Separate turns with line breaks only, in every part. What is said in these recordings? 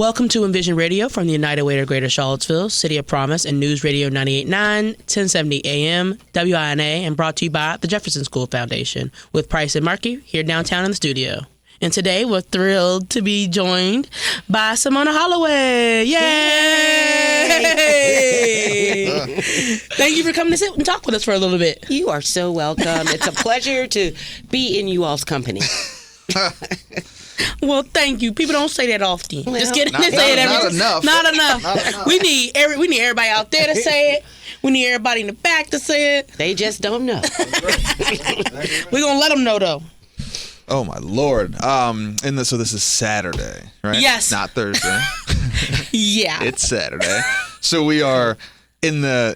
Welcome to Envision Radio from the United Way of Greater Charlottesville, City of Promise, and News Radio 98.9, 1070 AM, WINA, and brought to you by the Jefferson School Foundation with Price and Markey here downtown in the studio. And today we're thrilled to be joined by Simona Holloway. Yay! Thank you for coming to sit and talk with us for a little bit.
You are so welcome. It's a pleasure to be in you all's company.
Well, thank you. People don't say that often.
Well,
just kidding. They say it every
enough.
Not enough. We need everybody out there to say it. We need everybody in the back to say it.
They just don't know.
We're gonna let them know though.
Oh my Lord! So this is Saturday, right?
Yes.
Not Thursday.
Yeah.
It's Saturday. So we are in the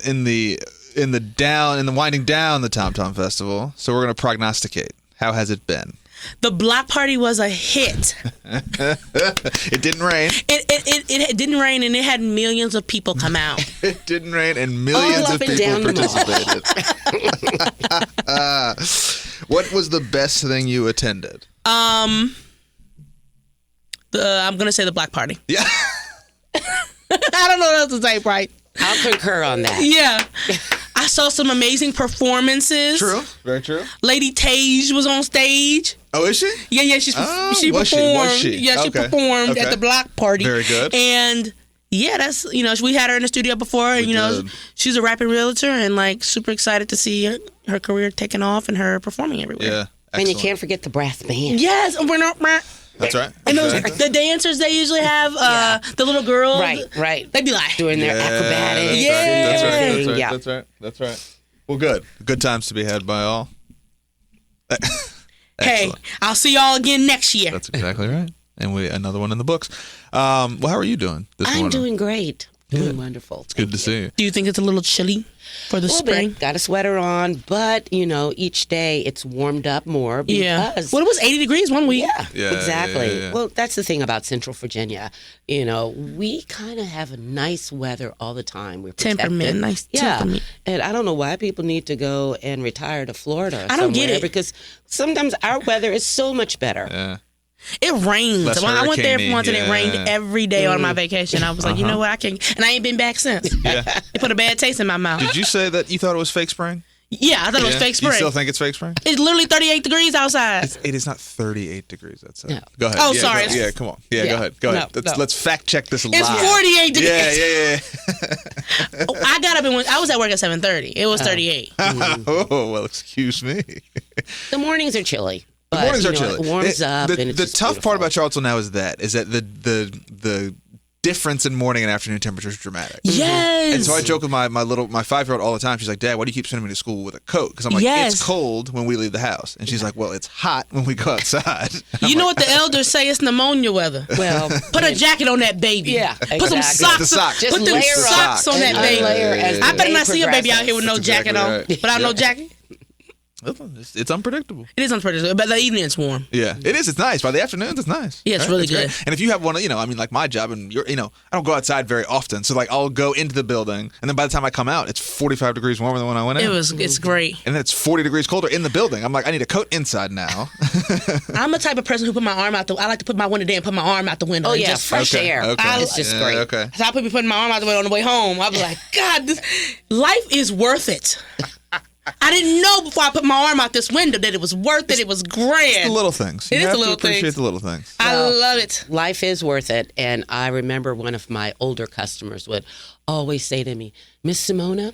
winding down the Tom Tom Festival. So we're gonna prognosticate. How has it been?
The block party was a hit.
It didn't rain.
It didn't rain, and it had millions of people come out.
It didn't rain, and millions of people participated. What was the best thing you attended?
I'm gonna say the block party.
Yeah.
I don't know what else to say, right?
I'll concur on that.
Yeah. I saw some amazing performances.
True. Very true.
Lady Tage was on stage.
Oh, is she?
Yeah, she performed.
Was she?
Yeah, she performed at the block party.
Very good.
And yeah, that's, we had her in the studio before, and she's a rapping realtor, and like super excited to see her career taking off and her performing everywhere.
Yeah. Excellent.
And you can't forget the brass band.
Yes,
That's right.
and the dancers they usually have, the little girls.
Right.
They'd be like
Doing their acrobatics.
Yeah.
That's right. Well, good. Good times to be had by all.
Hey, I'll see y'all again next year.
That's exactly right. And another one in the books. Well, how are you doing this morning?
I'm doing great. Doing wonderful.
It's good to see you.
Do you think it's a little chilly for the spring?
Bit. Got a sweater on, but each day it's warmed up more because
Well, it was 80 degrees one week.
Yeah, exactly.
Yeah.
Well, that's the thing about Central Virginia. We kind of have a nice weather all the time. We're protected.
Nice temperament.
And I don't know why people need to go and retire to Florida.
I don't get it.
Because sometimes our weather is so much better.
Yeah.
It rained. I went there once and it
yeah.
rained every day on my vacation. I was like, you know what? I can't. And I ain't been back since.
Yeah.
It put a bad taste in my mouth.
Did you say that you thought it was fake spring?
Yeah, I thought it was fake spring.
You still think it's fake spring?
It's literally 38 degrees outside.
It is not 38 degrees outside.
No.
Go ahead.
Oh, sorry.
Yeah, come on. Yeah, go ahead.
No.
Let's fact check this live.
It's 48 degrees.
Yeah.
I got up and I was at work at 7:30. It was 38.
Oh, well, excuse me.
The mornings are chilly.
The mornings are chilly.
It warms up. And it's
the
just
tough
beautiful.
part about Charlottesville now is that the difference in morning and afternoon temperatures is dramatic.
Yes.
And so I joke with my 5-year-old all the time. She's like, Dad, why do you keep sending me to school with a coat? Because I'm like,
Yes.
it's cold when we leave the house. And she's like, well, it's hot when we go outside.
You know what the elders say? It's pneumonia weather.
Well,
Put a jacket on that baby.
Yeah,
Put some
exactly.
socks.
The socks.
Just
Put them
layer up
socks on that
and
baby.
layer as
I
the
better
day
not see a baby out here with no
That's
jacket
exactly
on.
right.
Without no
Yep.
jacket.
It's unpredictable.
It is unpredictable, but the evening it's warm.
Yeah, it is. It's nice. By the afternoons, it's nice.
Yeah, it's really good.
great. And if you have one, like my job, and I don't go outside very often. So like, I'll go into the building, and then by the time I come out, it's 45 degrees warmer than when I went in.
It's great.
And then it's 40 degrees colder in the building. I'm like, I need a coat inside now.
I'm the type of person who put my arm out I like to put my window down and put my arm out the window.
Oh,
and
yeah,
just
fresh air.
Okay.
It's just
Yeah,
great.
Okay.
So I be putting my arm out the window on the way home. I was like, God, life is worth it. I didn't know before I put my arm out this window that it was worth it. It was grand.
The little things.
It
You
is
have
the little
to appreciate
things.
the little things.
I love it.
Life is worth it. And I remember one of my older customers would always say to me, Miss Simona,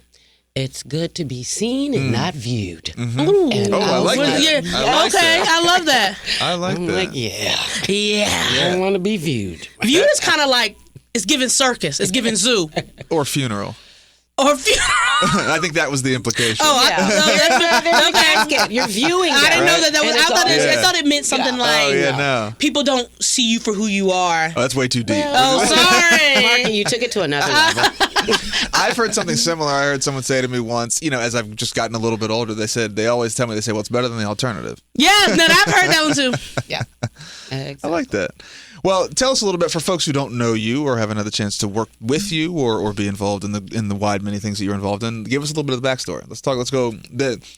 it's good to be seen and not viewed.
Ooh.
And
Oh, I like
Well,
that.
yeah.
I like
Okay,
that.
I love that.
I like
I'm
that.
like, yeah,
Yeah.
I want to be viewed.
View is kind of like, it's giving circus. It's giving zoo.
Or funeral.
Or view.
I think that was the implication.
Oh,
Okay. You're viewing
I didn't
them.
know that was.
And
I
it's
thought,
all-
I thought it meant something like
Oh, yeah, no.
people don't see you for who you are.
Oh, that's way too deep.
Oh, sorry.
Marky, you took it to another level.
I've heard something similar. I heard someone say to me once, as I've just gotten a little bit older, they always tell me, well, it's better than the alternative.
Yes, no, I've heard that one too.
Yeah.
I like that. Well, tell us a little bit for folks who don't know you or have another chance to work with you or be involved in the wide many things that you're involved in. Give us a little bit of the backstory. Let's go.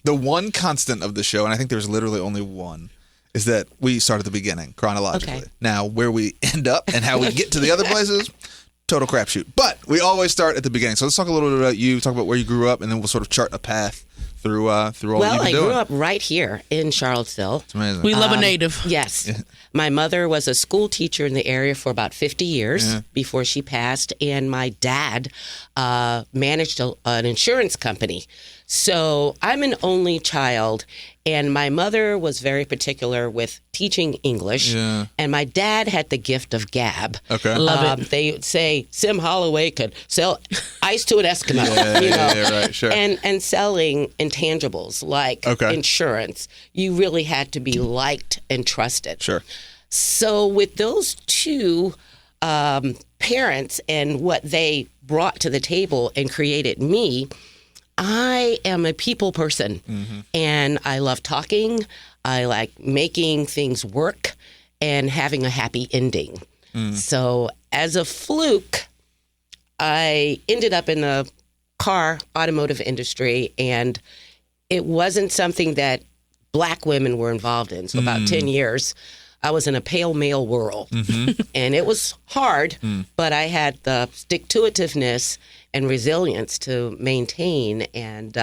The one constant of the show, and I think there's literally only one, is that we start at the beginning chronologically.
Okay.
Now, where we end up and how we get to the other places, total crapshoot. But we always start at the beginning. So let's talk a little bit about you, talk about where you grew up, and then we'll sort of chart a path through all you've been doing.
Well, I grew up right here in Charlottesville.
It's amazing.
We love a native.
Yes. My mother was a school teacher in the area for about 50 years before she passed, and my dad managed an insurance company. So I'm an only child, and my mother was very particular with teaching English, and my dad had the gift of gab.
Okay.
Love it.
They would say Sim Holloway could sell ice to an Eskimo,
Right, sure.
and selling intangibles like insurance. You really had to be liked and trusted.
Sure.
So with those two parents and what they brought to the table and created me, I am a people person, and I love talking. I like making things work and having a happy ending. So as a fluke, I ended up in the automotive industry, and it wasn't something that Black women were involved in. So about 10 years, I was in a pale male world, and it was hard, but I had the stick-to-itiveness and resilience to maintain, and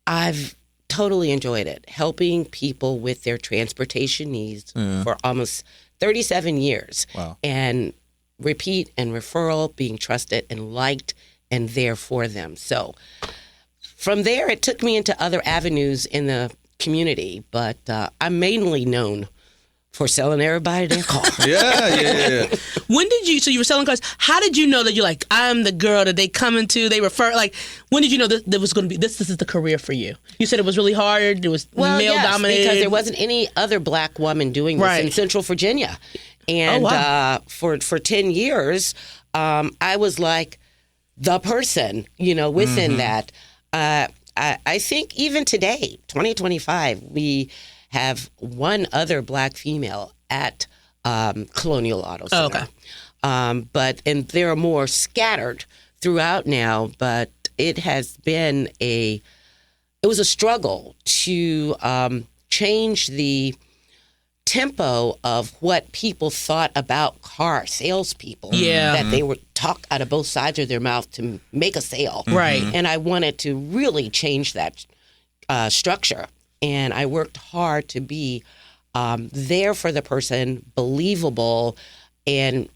I've totally enjoyed it, helping people with their transportation needs for almost 37 years.
Wow.
And repeat and referral, being trusted and liked and there for them. So from there, it took me into other avenues in the community, but I'm mainly known for selling everybody their car.
Yeah.
When did you, so you were selling cars, how did you know that you're like, I'm the girl that they come into, they refer, like, when did you know that there was going to be, this is the career for you? You said it was really hard, it was male dominated.
Because there wasn't any other Black woman doing this in Central Virginia. And for 10 years, I was like the person, within that. I think even today, 2025, we have one other Black female at Colonial Auto Center. And they're more scattered throughout now, but it has been it was a struggle to change the tempo of what people thought about car salespeople. That they would talk out of both sides of their mouth to make a sale.
Right.
And I wanted to really change that structure. And I worked hard to be there for the person, believable, and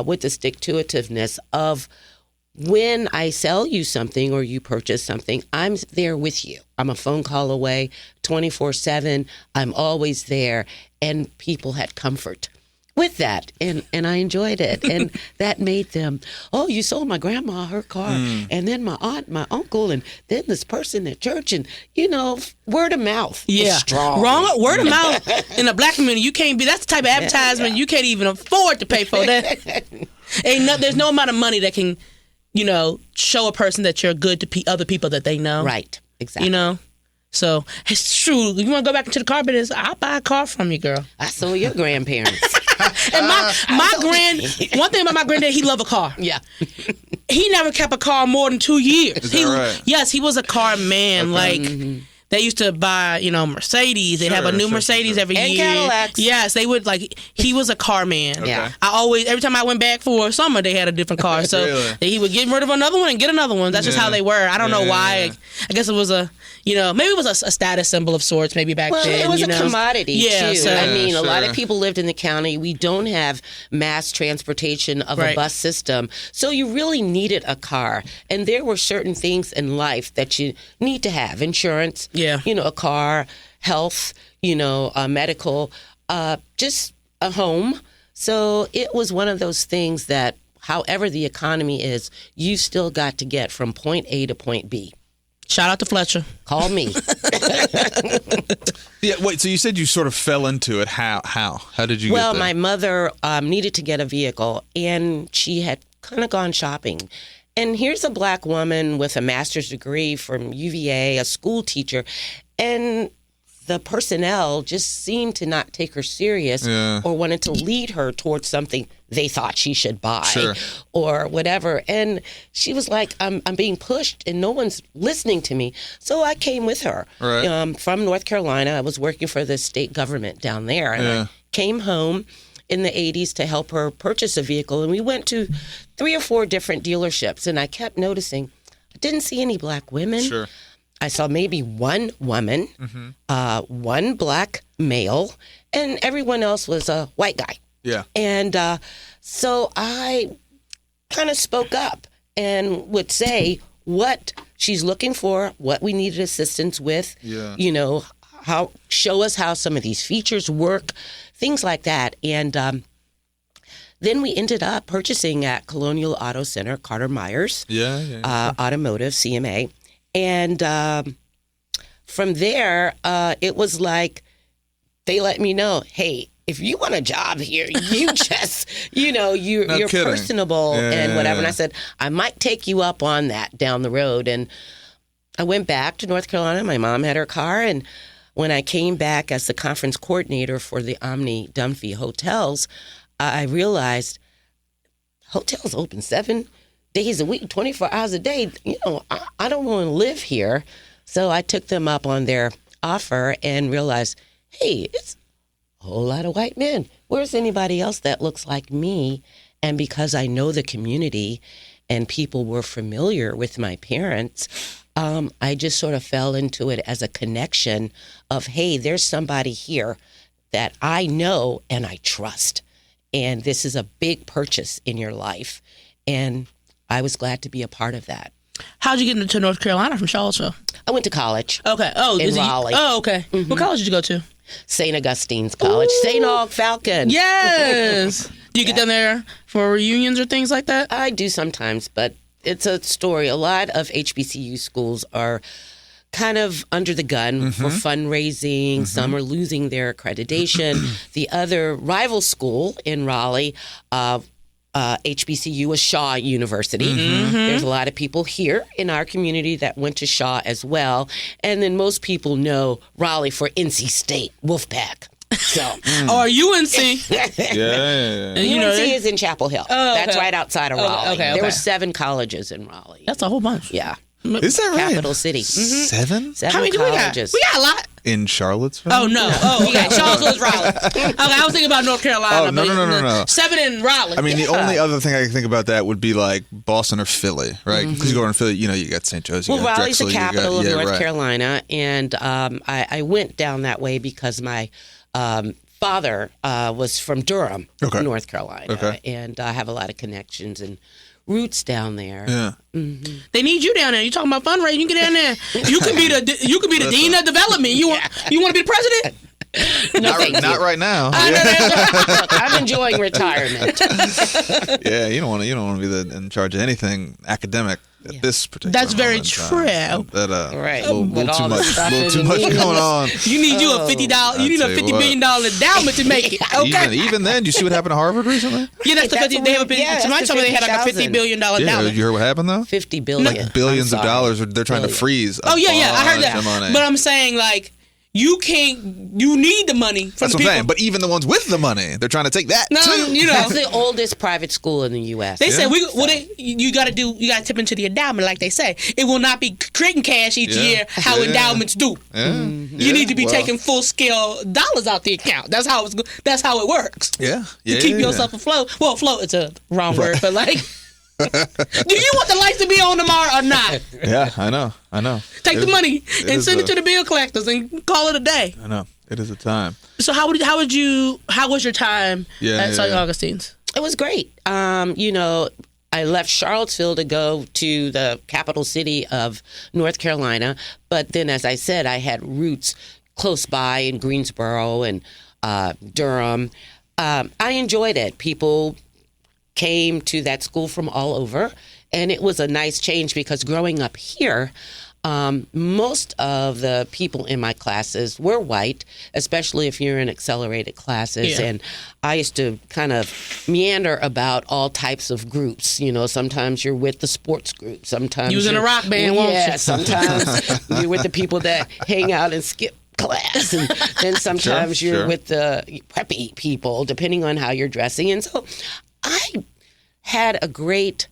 with the stick-to-itiveness of when I sell you something or you purchase something, I'm there with you. I'm a phone call away, 24/7. I'm always there. And people had comfort with that. And I enjoyed it. And that made them, oh, you sold my grandma her car. And then my aunt, my uncle, and then this person at church. And, word of mouth is strong.
Word of mouth in the Black community, you can't be, that's the type of advertisement you can't even afford to pay for that. There's no amount of money that can, show a person that you're good to other people that they know.
Right, exactly.
So it's true. You want to go back into the car business? I'll buy a car from you, girl.
I saw your grandparents.
And one thing about my granddad, he loved a car.
Yeah.
He never kept a car more than 2 years.
Is that right?
Yes, he was a car man. Okay. They used to buy, Mercedes. They'd have a new Mercedes every year.
And Cadillacs.
Yes, they would, he was a car man.
Yeah.
Every time I went back for summer, they had a different car. So
Really?
he would get rid of another one and get another one. That's just how they were. I don't know why. I guess it was maybe it was a status symbol of sorts maybe back then.
Well, it was a commodity, too.
So,
a lot of people lived in the county. We don't have mass transportation of a bus system. So you really needed a car. And there were certain things in life that you need to have. Insurance, a car, health, medical, just a home. So it was one of those things that, however the economy is, you still got to get from point A to point B.
Shout out to Fletcher.
Call me.
Yeah. Wait. So you said you sort of fell into it. How? How did you?
Well,
get there?
my mother needed to get a vehicle, and she had kind of gone shopping. And here's a Black woman with a master's degree from UVA, a school teacher, and the personnel just seemed to not take her serious or wanted to lead her towards something they thought she should buy or whatever. And she was like, I'm being pushed and no one's listening to me. So I came with her from North Carolina. I was working for the state government down there. And I came home in the 80s to help her purchase a vehicle. And we went to 3 or 4 different dealerships. And I kept noticing, I didn't see any black women.
Sure.
I saw maybe one woman, one black male, and everyone else was a white guy.
Yeah.
And so I kind of spoke up and would say what she's looking for, what we needed assistance with, you know, show us how some of these features work, things like that. And then we ended up purchasing at Colonial Auto Center, Carter Myers, Automotive, CMA. And from there, it was like they let me know, hey, if you want a job here, you just, you know, you're personable and whatever. And I said, I might take you up on that down the road. And I went back to North Carolina. My mom had her car. And when I came back as the conference coordinator for the Omni Dunphy hotels, I realized hotels open 7 days a week, 24 hours a day. You know, I don't want to live here. So I took them up on their offer and realized, hey, it's a whole lot of white men. Where's anybody else that looks like me? And because I know the community and people were familiar with my parents, I just sort of fell into it as a connection of, hey, there's somebody here that I know and I trust. And this is a big purchase in your life. And I was glad to be a part of that.
How'd you get into North Carolina from Charlottesville?
I went to college.
Okay. Oh,
in Raleigh.
Okay. What college did you go to?
St. Augustine's College. St. Aug Falcon.
Yes. Do you get down there for reunions or things like that?
I do sometimes, but it's a story. A lot of HBCU schools are kind of under the gun for fundraising. Some are losing their accreditation. The other rival school in Raleigh, HBCU, is Shaw University. There's a lot of people here in our community that went to Shaw as well. And then most people know Raleigh for NC State, Wolfpack. So,
or UNC.
UNC is in Chapel Hill.
Oh, okay.
That's right outside of Raleigh.
Okay.
There were 7 colleges in Raleigh.
That's a whole bunch.
Yeah.
Is that right?
Capital city.
7?
7
How many
colleges.
do we got? We got a lot.
In Charlottesville?
Oh, no. Oh, okay. Charlottesville's Raleigh. Okay, I was thinking about North Carolina.
Oh, no.
7 in Raleigh.
I mean, the only other thing I can think about that would be like Boston or Philly, right? Because you go in Philly, you know, you got St. Joe's, you got
Raleigh's
Drexel,
the capital of North
right.
Carolina. And I went down that way because my father was from Durham, North Carolina.
Okay.
And I have a lot of connections and roots down there.
Yeah.
They need you down there. You talking about fundraising? You can get down there. You could be the dean of development. You want to be the president?
Not right now.
I'm enjoying retirement.
Yeah, you don't want to be in charge of anything academic at this particular.
That's very
moment in
true.
time.
Right.
A little too much going on.
You need you a $50. You need a $50 billion endowment to make it. Okay.
Even then, you see what happened to Harvard recently?
Yeah, that's the 50. They have a somebody told me they had like a $50 billion
Yeah,
endowment.
you heard what happened though?
50 billion.
Like billions of dollars. They're trying to freeze.
Oh yeah, I heard that.
Money.
But I'm saying like. You need the money from
That's
the
what
people.
I'm saying. But even the ones with the money, they're trying to take that too.
You know.
That's the oldest private school in the U.S.
They said you got to tip into the endowment, like they say. It will not be creating cash each year how endowments do.
Yeah.
You need to be taking full scale dollars out the account. That's how it works.
Yeah.
To keep yourself afloat. Well, afloat is a wrong word, but like. Do you want the lights to be on tomorrow or not?
Yeah, I know.
Take the money and send it to the bill collectors and call it a day.
I know. It is a time.
So how was your time at St. Augustine's?
It was great. You know, I left Charlottesville to go to the capital city of North Carolina, but then, as I said, I had roots close by in Greensboro and Durham. I enjoyed it. People came to that school from all over, and it was a nice change because growing up here, most of the people in my classes were white, especially if you're in accelerated classes.
Yeah.
And I used to kind of meander about all types of groups. You know, sometimes you're with the sports group. Sometimes
you was in a rock band, weren't you?
Sometimes you're with the people that hang out and skip class. And then sometimes you're with the preppy people, depending on how you're dressing. And so I had a great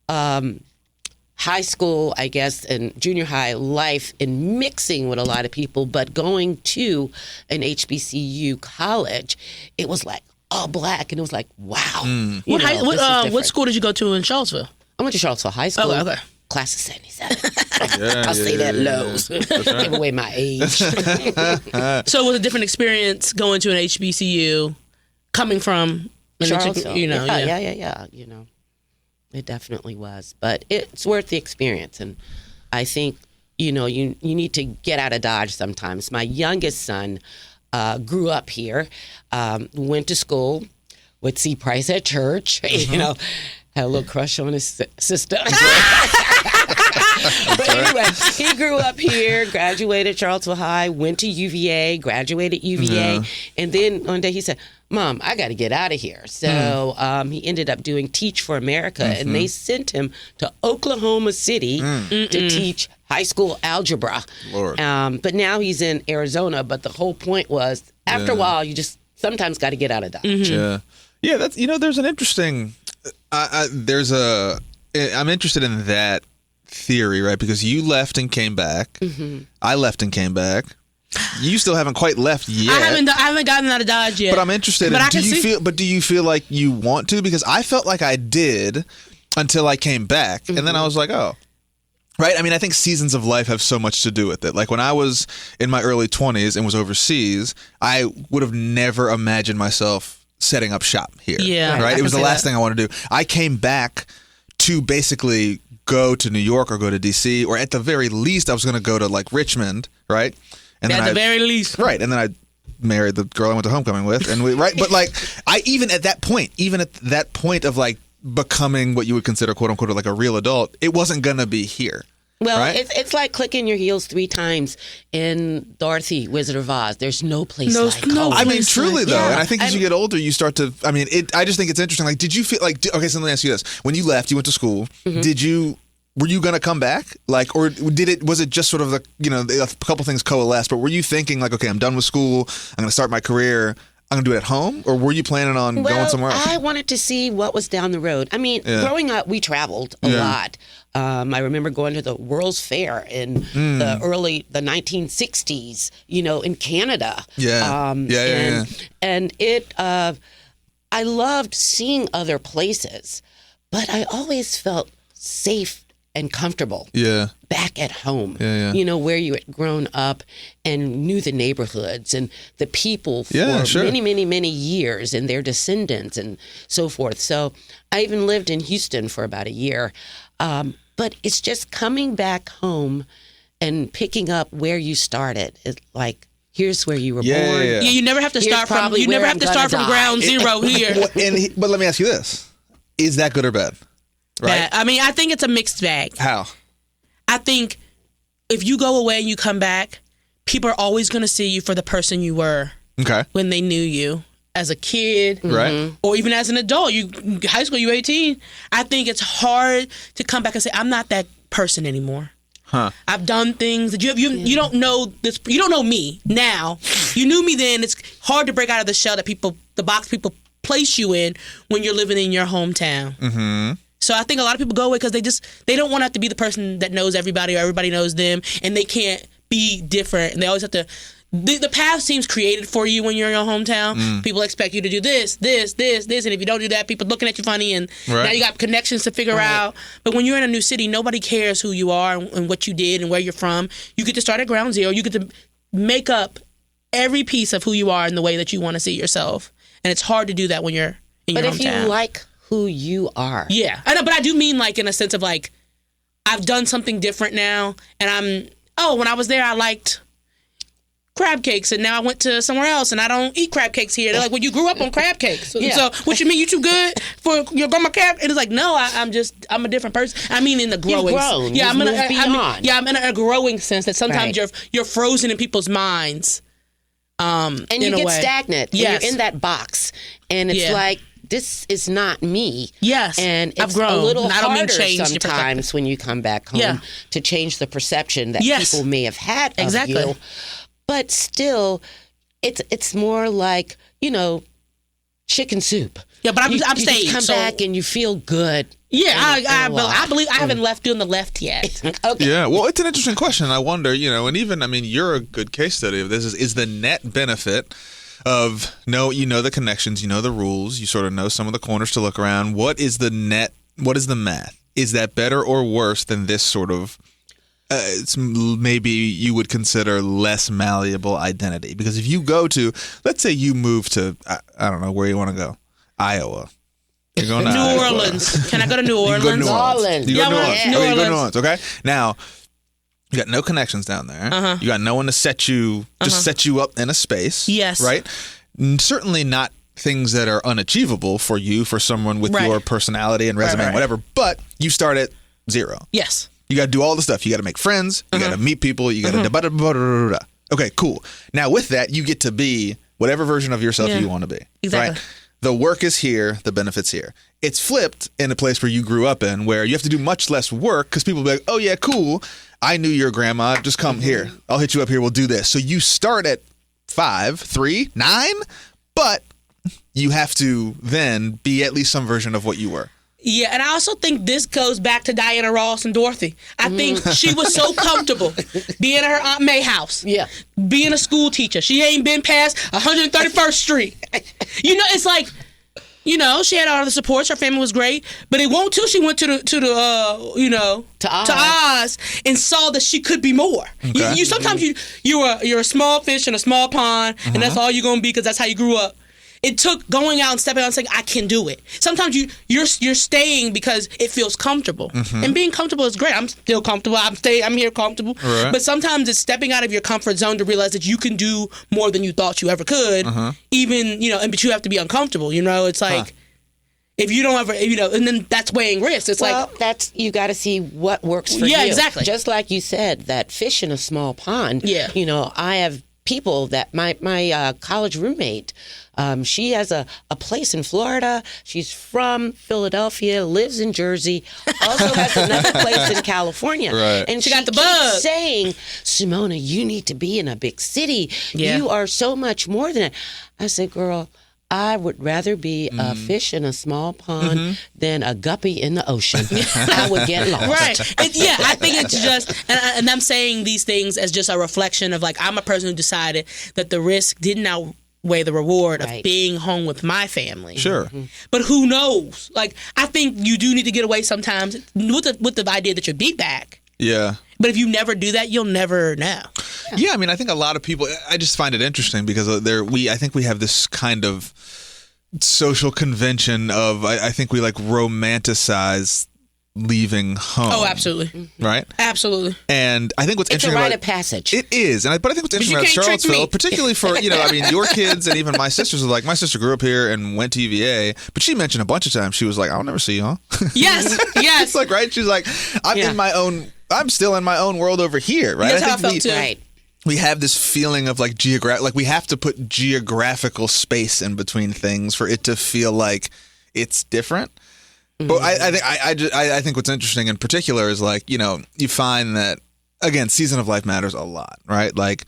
high school, I guess, and junior high life in mixing with a lot of people, but going to an HBCU college, it was like all black, and it was like, wow.
What school did you go to in Charlottesville?
I went to Charlottesville High School.
Okay.
Class of 77. I'll say that Lowe's. Give away my age.
So it was a different experience going to an HBCU, coming from
Charlottesville.
Yeah.
You know, it definitely was. But it's worth the experience. And I think, you know, you need to get out of Dodge sometimes. My youngest son grew up here, went to school, would see Price at church, you know, had a little crush on his sister. But anyway, he grew up here, graduated Charlottesville High, went to UVA, graduated UVA, and then one day he said, Mom, I got to get out of here. So he ended up doing Teach for America, and they sent him to Oklahoma City to teach high school algebra.
Lord.
But now he's in Arizona, but the whole point was, after a while, you just sometimes got to get out of Dodge.
Yeah, that's, you know, there's an interesting, I'm interested in that theory, right? Because you left and came back. I left and came back. You still haven't quite left yet.
I haven't gotten out of Dodge yet.
But I'm interested do you feel like you want to? Because I felt like I did until I came back. And then I was like, oh. Right? I mean, I think seasons of life have so much to do with it. Like when I was in my early 20s and was overseas, I would have never imagined myself setting up shop here.
Yeah.
Right?
I
It was
can
the
see
last
that.
thing I wanted to do. I came back to basically go to New York or go to DC, or at the very least, I was going to go to like Richmond, right? And
At the very least.
Right. And then I married the girl I went to homecoming with. And but like, even at that point of like becoming what you would consider, quote unquote, like a real adult, it wasn't going to be here.
Well,
right?
it's like clicking your heels 3 times in Dorothy, Wizard of Oz. There's no place like home.
I mean, truly though,
Yeah.
and I think as you get older, you start to. I mean, I just think it's interesting. Like, did you feel like? Okay, so let me ask you this: when you left, you went to school. Were you going to come back? Like, or was it just sort of a couple things coalesced? But were you thinking like, okay, I'm done with school. I'm going to start my career. I'm going to do it at home, or were you planning on going somewhere else?
I wanted to see what was down the road. I mean, growing up, we traveled a lot. I remember going to the World's Fair in the 1960s, you know, in Canada. And it, I loved seeing other places, but I always felt safe and comfortable back at home, you know, where you had grown up and knew the neighborhoods and the people for many, many, many years and their descendants and so forth. So I even lived in Houston for about a year. But it's just coming back home and picking up where you started. It's like, here's where you were born.
Yeah, you never have to start from ground zero here.
But let me ask you this. Is that good or bad? Right?
Bad. I mean, I think it's a mixed bag.
How?
I think if you go away and you come back, people are always going to see you for the person you were when they knew you as a kid,
right?
Or even as an adult. High school, you're 18. I think it's hard to come back and say, I'm not that person anymore. I've done things that you don't know this. You don't know me now. You knew me then. It's hard to break out of the shell the box people place you in when you're living in your hometown. So I think a lot of people go away because they don't want to have to be the person that knows everybody or everybody knows them, and they can't be different. And they always have to. The path seems created for you when you're in your hometown. People expect you to do this, and if you don't do that, people looking at you funny, and now you got connections to figure out. But when you're in a new city, nobody cares who you are and what you did and where you're from. You get to start at ground zero. You get to make up every piece of who you are in the way that you want to see yourself, and it's hard to do that when you're in your hometown.
But if you like who you are,
I know, but I do mean like in a sense of like I've done something different now, and when I was there, I liked crab cakes, and now I went to somewhere else and I don't eat crab cakes here. They're like, well, you grew up on crab cakes. So what you mean, you too good for your grandma crab? And it's like, no, I'm a different person. I mean in the growing
sense. I'm
in a growing sense that sometimes you're frozen in people's minds.
And you get stagnant.
Yes.
And you're in that box. And it's like, this is not me.
Yes.
And it's
I've grown.
a little
I don't mean
harder
change
sometimes when you come back home to change the perception that people may have had of you. but still, it's more like, chicken soup.
Yeah, but I'm
you
staying.
Just come back and you feel good.
Yeah, I believe I haven't left doing the left yet.
Okay.
Yeah, well, it's an interesting question. I wonder, and even, you're a good case study of this. Is the net benefit of the connections, the rules, you sort of know some of the corners to look around. What is the net? What is the math? Is that better or worse than this sort of it's maybe you would consider less malleable identity? Because if you go to, let's say you move to, I don't know where you want to go, Iowa. You're going to
New Orleans. Can I go to New Orleans?
You go to New Orleans. You go to New Orleans.
New
Okay, you go to New
Orleans.
Orleans. Okay. Now, you got no connections down there. You got no one to set you up in a space.
Yes.
Right? Certainly not things that are unachievable for you, for someone with your personality and resume and whatever, but you start at zero.
Yes.
You got to do all the stuff. You got to make friends. You got to meet people. You got to Okay, cool. Now with that, you get to be whatever version of yourself you want to be.
Exactly.
Right? The work is here. The benefit's here. It's flipped in a place where you grew up in, where you have to do much less work because people will be like, oh yeah, cool. I knew your grandma. Just come here. I'll hit you up here. We'll do this. So you start at 5, 3, 9, but you have to then be at least some version of what you were.
Yeah, and I also think this goes back to Diana Ross and Dorothy. I think she was so comfortable being at her Aunt May house.
Yeah.
Being a school teacher. She ain't been past 131st Street. It's like, she had all the supports. Her family was great, but it won't till she went to Oz and saw that she could be more.
Okay.
You sometimes you're a small fish in a small pond, and that's all you're gonna be because that's how you grew up. It took going out and stepping out and saying, I can do it. Sometimes you're staying because it feels comfortable. And being comfortable is great. I'm still comfortable. I'm here comfortable.
Right.
But sometimes it's stepping out of your comfort zone to realize that you can do more than you thought you ever could. Even, but you have to be uncomfortable. It's like, if you don't ever, and then that's weighing risks. It's
that's, you got to see what works for you.
Yeah, exactly.
Just like you said, that fish in a small pond.
Yeah.
I have people that my college roommate, she has a place in Florida. She's from Philadelphia, lives in Jersey, also has another place in California.
Right.
And
She got the
keeps
bug.
saying, Simona, you need to be in a big city.
Yeah.
You are so much more than that. I said, girl, I would rather be a fish in a small pond than a guppy in the ocean. I would get lost.
right. I think it's just, and I'm saying these things as just a reflection of, like, I'm a person who decided that the risk didn't outweigh the reward of being home with my family.
Sure.
But who knows? Like, I think you do need to get away sometimes with the idea that you'll be back.
Yeah.
But if you never do that, you'll never know.
Yeah, I think a lot of people, I just find it interesting because I think we have this kind of social convention of, I think we like romanticize leaving home.
Oh, absolutely.
Right?
Absolutely.
And I think what's
It's a
interesting
rite
about
of passage.
it is, but I think what's interesting
you
about
can't trick
Charlottesville,
me.
particularly for your kids and even my sisters, are like, my sister grew up here and went to UVA, but she mentioned a bunch of times, she was like, I'll never see you, huh?
Yes.
It's like, right? She's like, I'm still in my own world over here, right?
That's how I felt too.
Right.
We have this feeling of like we have to put geographical space in between things for it to feel like it's different. But I think what's interesting in particular is, like, you find that, again, season of life matters a lot, right? Like,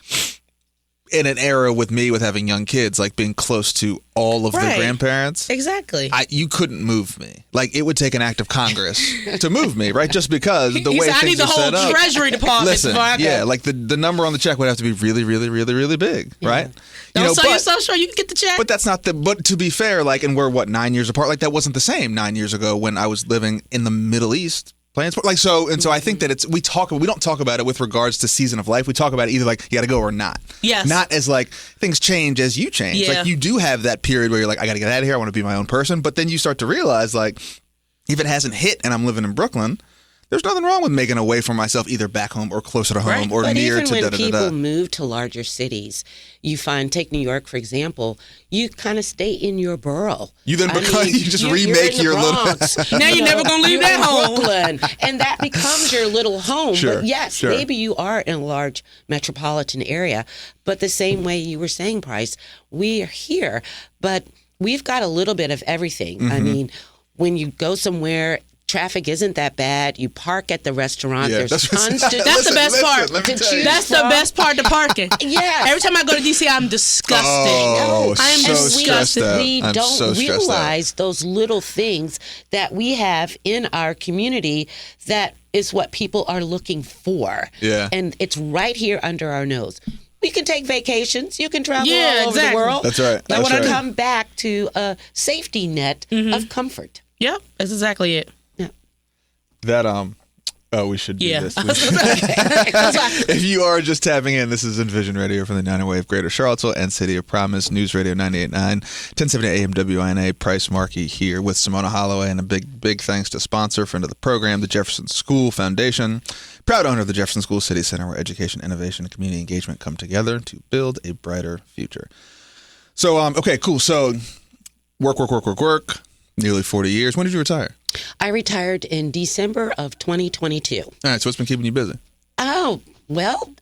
in an era with having young kids, like being close to all of the grandparents.
Exactly.
You couldn't move me. Like, it would take an act of Congress to move me, right? Just because the way
I
things
need the
are set
whole
up.
Treasury Department.
Listen,
before I go.
yeah, like the number on the check would have to be really, really, really, really big, right?
Don't sell yourself short. You can get the check.
But that's not but to be fair, like, and we're 9 years apart. Like, that wasn't the same 9 years ago when I was living in the Middle East playing sport. Like, so I think that we don't talk about it with regards to season of life. We talk about it either like you got to go or not.
Yes.
Not as like things change as you change.
Yeah.
Like, you do have that period where you're like, I got to get out of here. I want to be my own person. But then you start to realize, like, if it hasn't hit and I'm living in Brooklyn, there's nothing wrong with making a way for myself either back home or closer to home or
but
near
even
to
when
da-da-da-da.
people move to larger cities, you find, take New York, for example, you kind of stay in your borough.
You then you just
you're
remake
in the
your
Bronx,
little...
Now you're never gonna leave
you're
that
in
home.
Brooklyn, and that becomes your little home.
Sure,
But yes,
sure.
maybe you are in a large metropolitan area, but the same way you were saying, Price, we are here, but we've got a little bit of everything. I mean, when you go somewhere, traffic isn't that bad. You park at the restaurant.
Yeah,
There's
that's
tons to
That's the best part.
Let me
To
tell you.
choose
That's the
from.
best part, the parking.
Yes.
Every time I go to DC, I'm disgusted.
Oh,
I am
so
disgusted.
stressed out.
We
I'm
don't
so stressed out.
realize those little things that we have in our community that is what people are looking for.
Yeah.
And it's right here under our nose. We can take vacations. You can travel
Yeah,
all over
exactly.
the world.
That's right.
I
That's
want to
right.
come back to a safety net of comfort.
Yep, that's exactly it.
That we should do
Yeah.
this. If you are just tapping in, this is Envision Radio from the 90 Wave Greater Charlottesville and City of Promise News Radio 98.9, 1070 AM WINA. Price Markey here with Simona Holloway, and a big thanks to sponsor, friend of the program, the Jefferson School Foundation, proud owner of the Jefferson School City Center, where education, innovation, and community engagement come together to build a brighter future. So, okay, cool. So, work. Nearly 40 years. When did you retire?
I retired in December of 2022.
All right, so what's been keeping you busy?
Oh, well,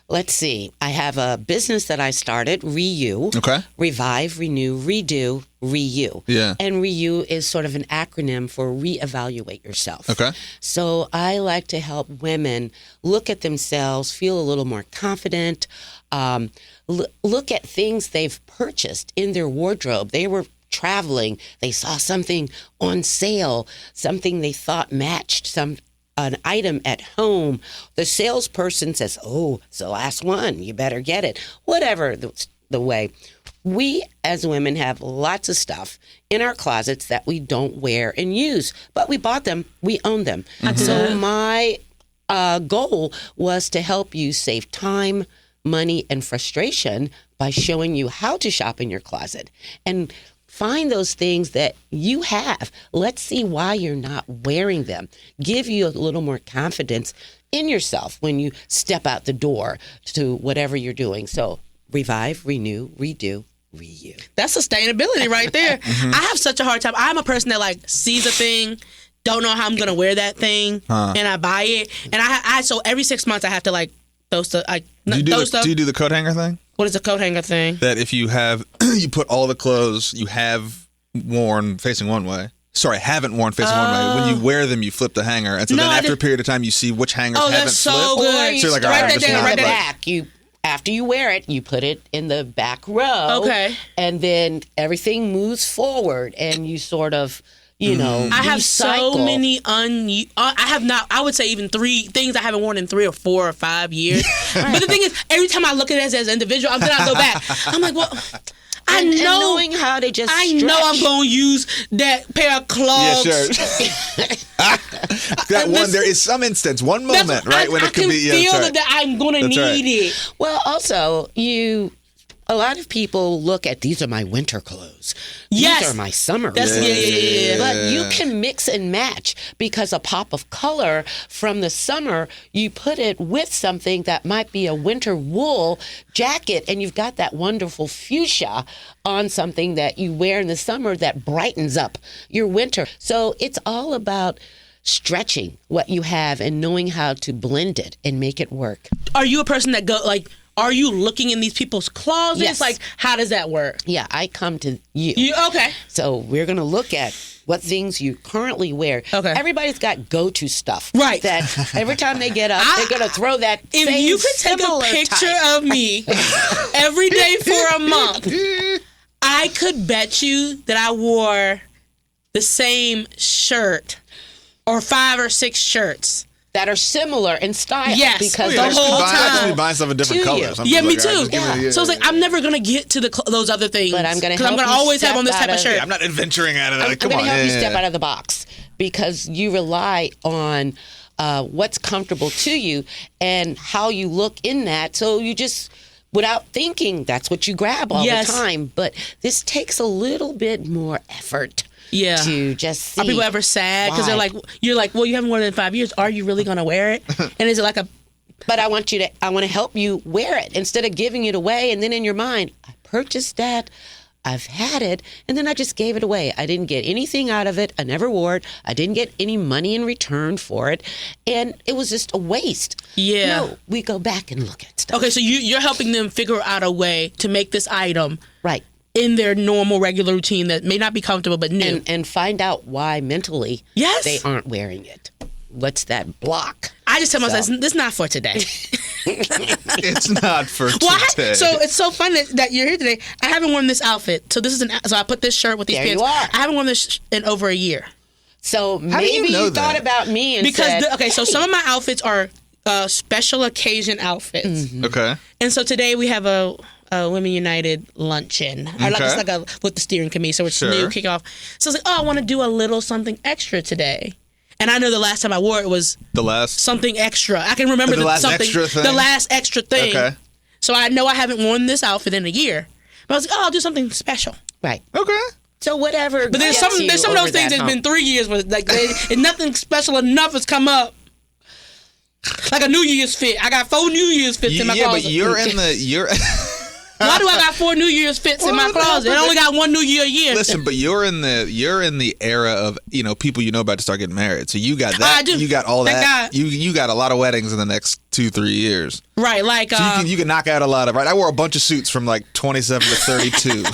let's see. I have a business that I started, ReU.
Okay.
Revive, Renew, Redo, ReU.
Yeah.
And ReU is sort of an acronym for reevaluate yourself.
Okay.
So I like to help women look at themselves, feel a little more confident, look at things they've purchased in their wardrobe. They were traveling, they saw something on sale, something they thought matched an item at home. The salesperson says, "Oh, it's the last one. You better get it." Whatever the way. We as women have lots of stuff in our closets that we don't wear and use, but we bought them, we own them. So my goal was to help you save time, money, and frustration by showing you how to shop in your closet and find those things that you have. Let's see why you're not wearing them. Give you a little more confidence in yourself when you step out the door to whatever you're doing. So revive, renew, redo, ReU.
That's sustainability right there. I have such a hard time. I'm a person that like sees a thing, don't know how I'm gonna wear that thing, and I buy it. And I so every 6 months I have to like throw stuff.
Do you do the coat hanger thing?
What is a coat hanger thing?
That if you have, you put all the clothes you have worn facing one way. Sorry, haven't worn facing one way. When you wear them, you flip the hanger, and so
No,
then
I
after a
did-
period of time, you see which hangers haven't
that's so
flipped.
good.
Or
So you're like, all
write
right, I'm
that
just
down
gonna
in the
put-
back. After you wear it, you put it in the back row.
Okay.
And then everything moves forward, and you sort of,
I have so
recycle.
many I have not. I would say even 3 things I haven't worn in 3 or 4 or 5 years. But the thing is, every time I look at it as an individual, then I go back. I'm like, well,
And knowing how to just
I know I'm going to use that pair of clogs.
Yeah, sure. That one, there is some instance, one
That's-
moment, right, when
I
it could
can
be. Yeah,
feel
that's right.
that I'm going to
That's
need
right.
it.
Well, also, a lot of people look at, these are my winter clothes.
Yes.
These are my summer
That's
clothes.
yeah.
But you can mix and match, because a pop of color from the summer, you put it with something that might be a winter wool jacket, and you've got that wonderful fuchsia on something that you wear in the summer that brightens up your winter. So it's all about stretching what you have and knowing how to blend it and make it work.
Are you a person that are you looking in these people's closets?
Yes.
Like, how does that work?
Yeah, I come to you.
Okay.
So we're going to look at what things you currently wear.
Okay.
Everybody's got go-to stuff.
Right.
That every time they get up, they're going to throw that
If
same
you could take a
similar
picture
type.
of me every day for a month, I could bet you that I wore the same shirt or 5 or 6 shirts.
that are similar in style.
Yes.
Because
The
they're
whole
comfortable
time.
Actually buy stuff in different
to
colors.
you.
I'm
Yeah,
just
me
like, all right,
too.
just give me the-
So I was like, I'm never gonna get to those other things.
But I'm gonna
because I'm
help
gonna
you
always have
step
on this type
out
of
of-
shirt.
I'm not adventuring out of that.
I'm
Come
going
on.
to help you
Yeah,
step
yeah.
out of the box, because you rely on what's comfortable to you and how you look in that. So you just, without thinking, that's what you grab all
Yes.
the time. But this takes a little bit more effort.
Yeah.
To just see.
Are people ever sad because they're
why.
like, you're like, well, you haven't worn it in 5 years. Are you really gonna wear it? And is it like a
But I want to help you wear it instead of giving it away. And then in your mind, I purchased that, I've had it, and then I just gave it away. I didn't get anything out of it. I never wore it. I didn't get any money in return for it. And it was just a waste.
Yeah.
No, we go back and look at stuff.
okay? So you're helping them figure out a way to make this item
Right.
in their normal, regular routine that may not be comfortable but new.
And find out why mentally
Yes.
they aren't wearing it. What's that block?
I just tell myself, this is not for today.
It's not for
Well,
today.
so it's so fun that you're here today. I haven't worn this outfit. So I put this shirt with these
There
pants.
you are.
I haven't worn this in over a year.
So
do
maybe
you know
thought
that?
about me and said,
So some of my outfits are special occasion outfits.
Mm-hmm.
Okay.
And so today we have a Women United luncheon. It's like a with the steering committee, so it's
Sure.
new kickoff. So I was like, I want to do a little something extra today. And I know the last time I wore it was
The last.
something extra. I can remember
The last
something,
extra thing?
the last extra thing.
Okay.
So I know I haven't worn this outfit in a year. But I was like, I'll do something special.
right.
Okay.
So whatever.
But there's some of those things that's been 3 years where like and nothing special enough has come up. Like a New Year's fit. I got 4 New Year's fits in my
Yeah,
closet.
but you're.
Why do I got 4 New Year's fits in my closet? I only got 1 New Year a year.
Listen, but you're in the era of people about to start getting married. So you got that.
I do.
You got all
Thank
that.
God.
You got a lot of weddings in the next 2-3 years.
Right, like
So you can knock out a lot of. Right, I wore a bunch of suits from like 27 to 32.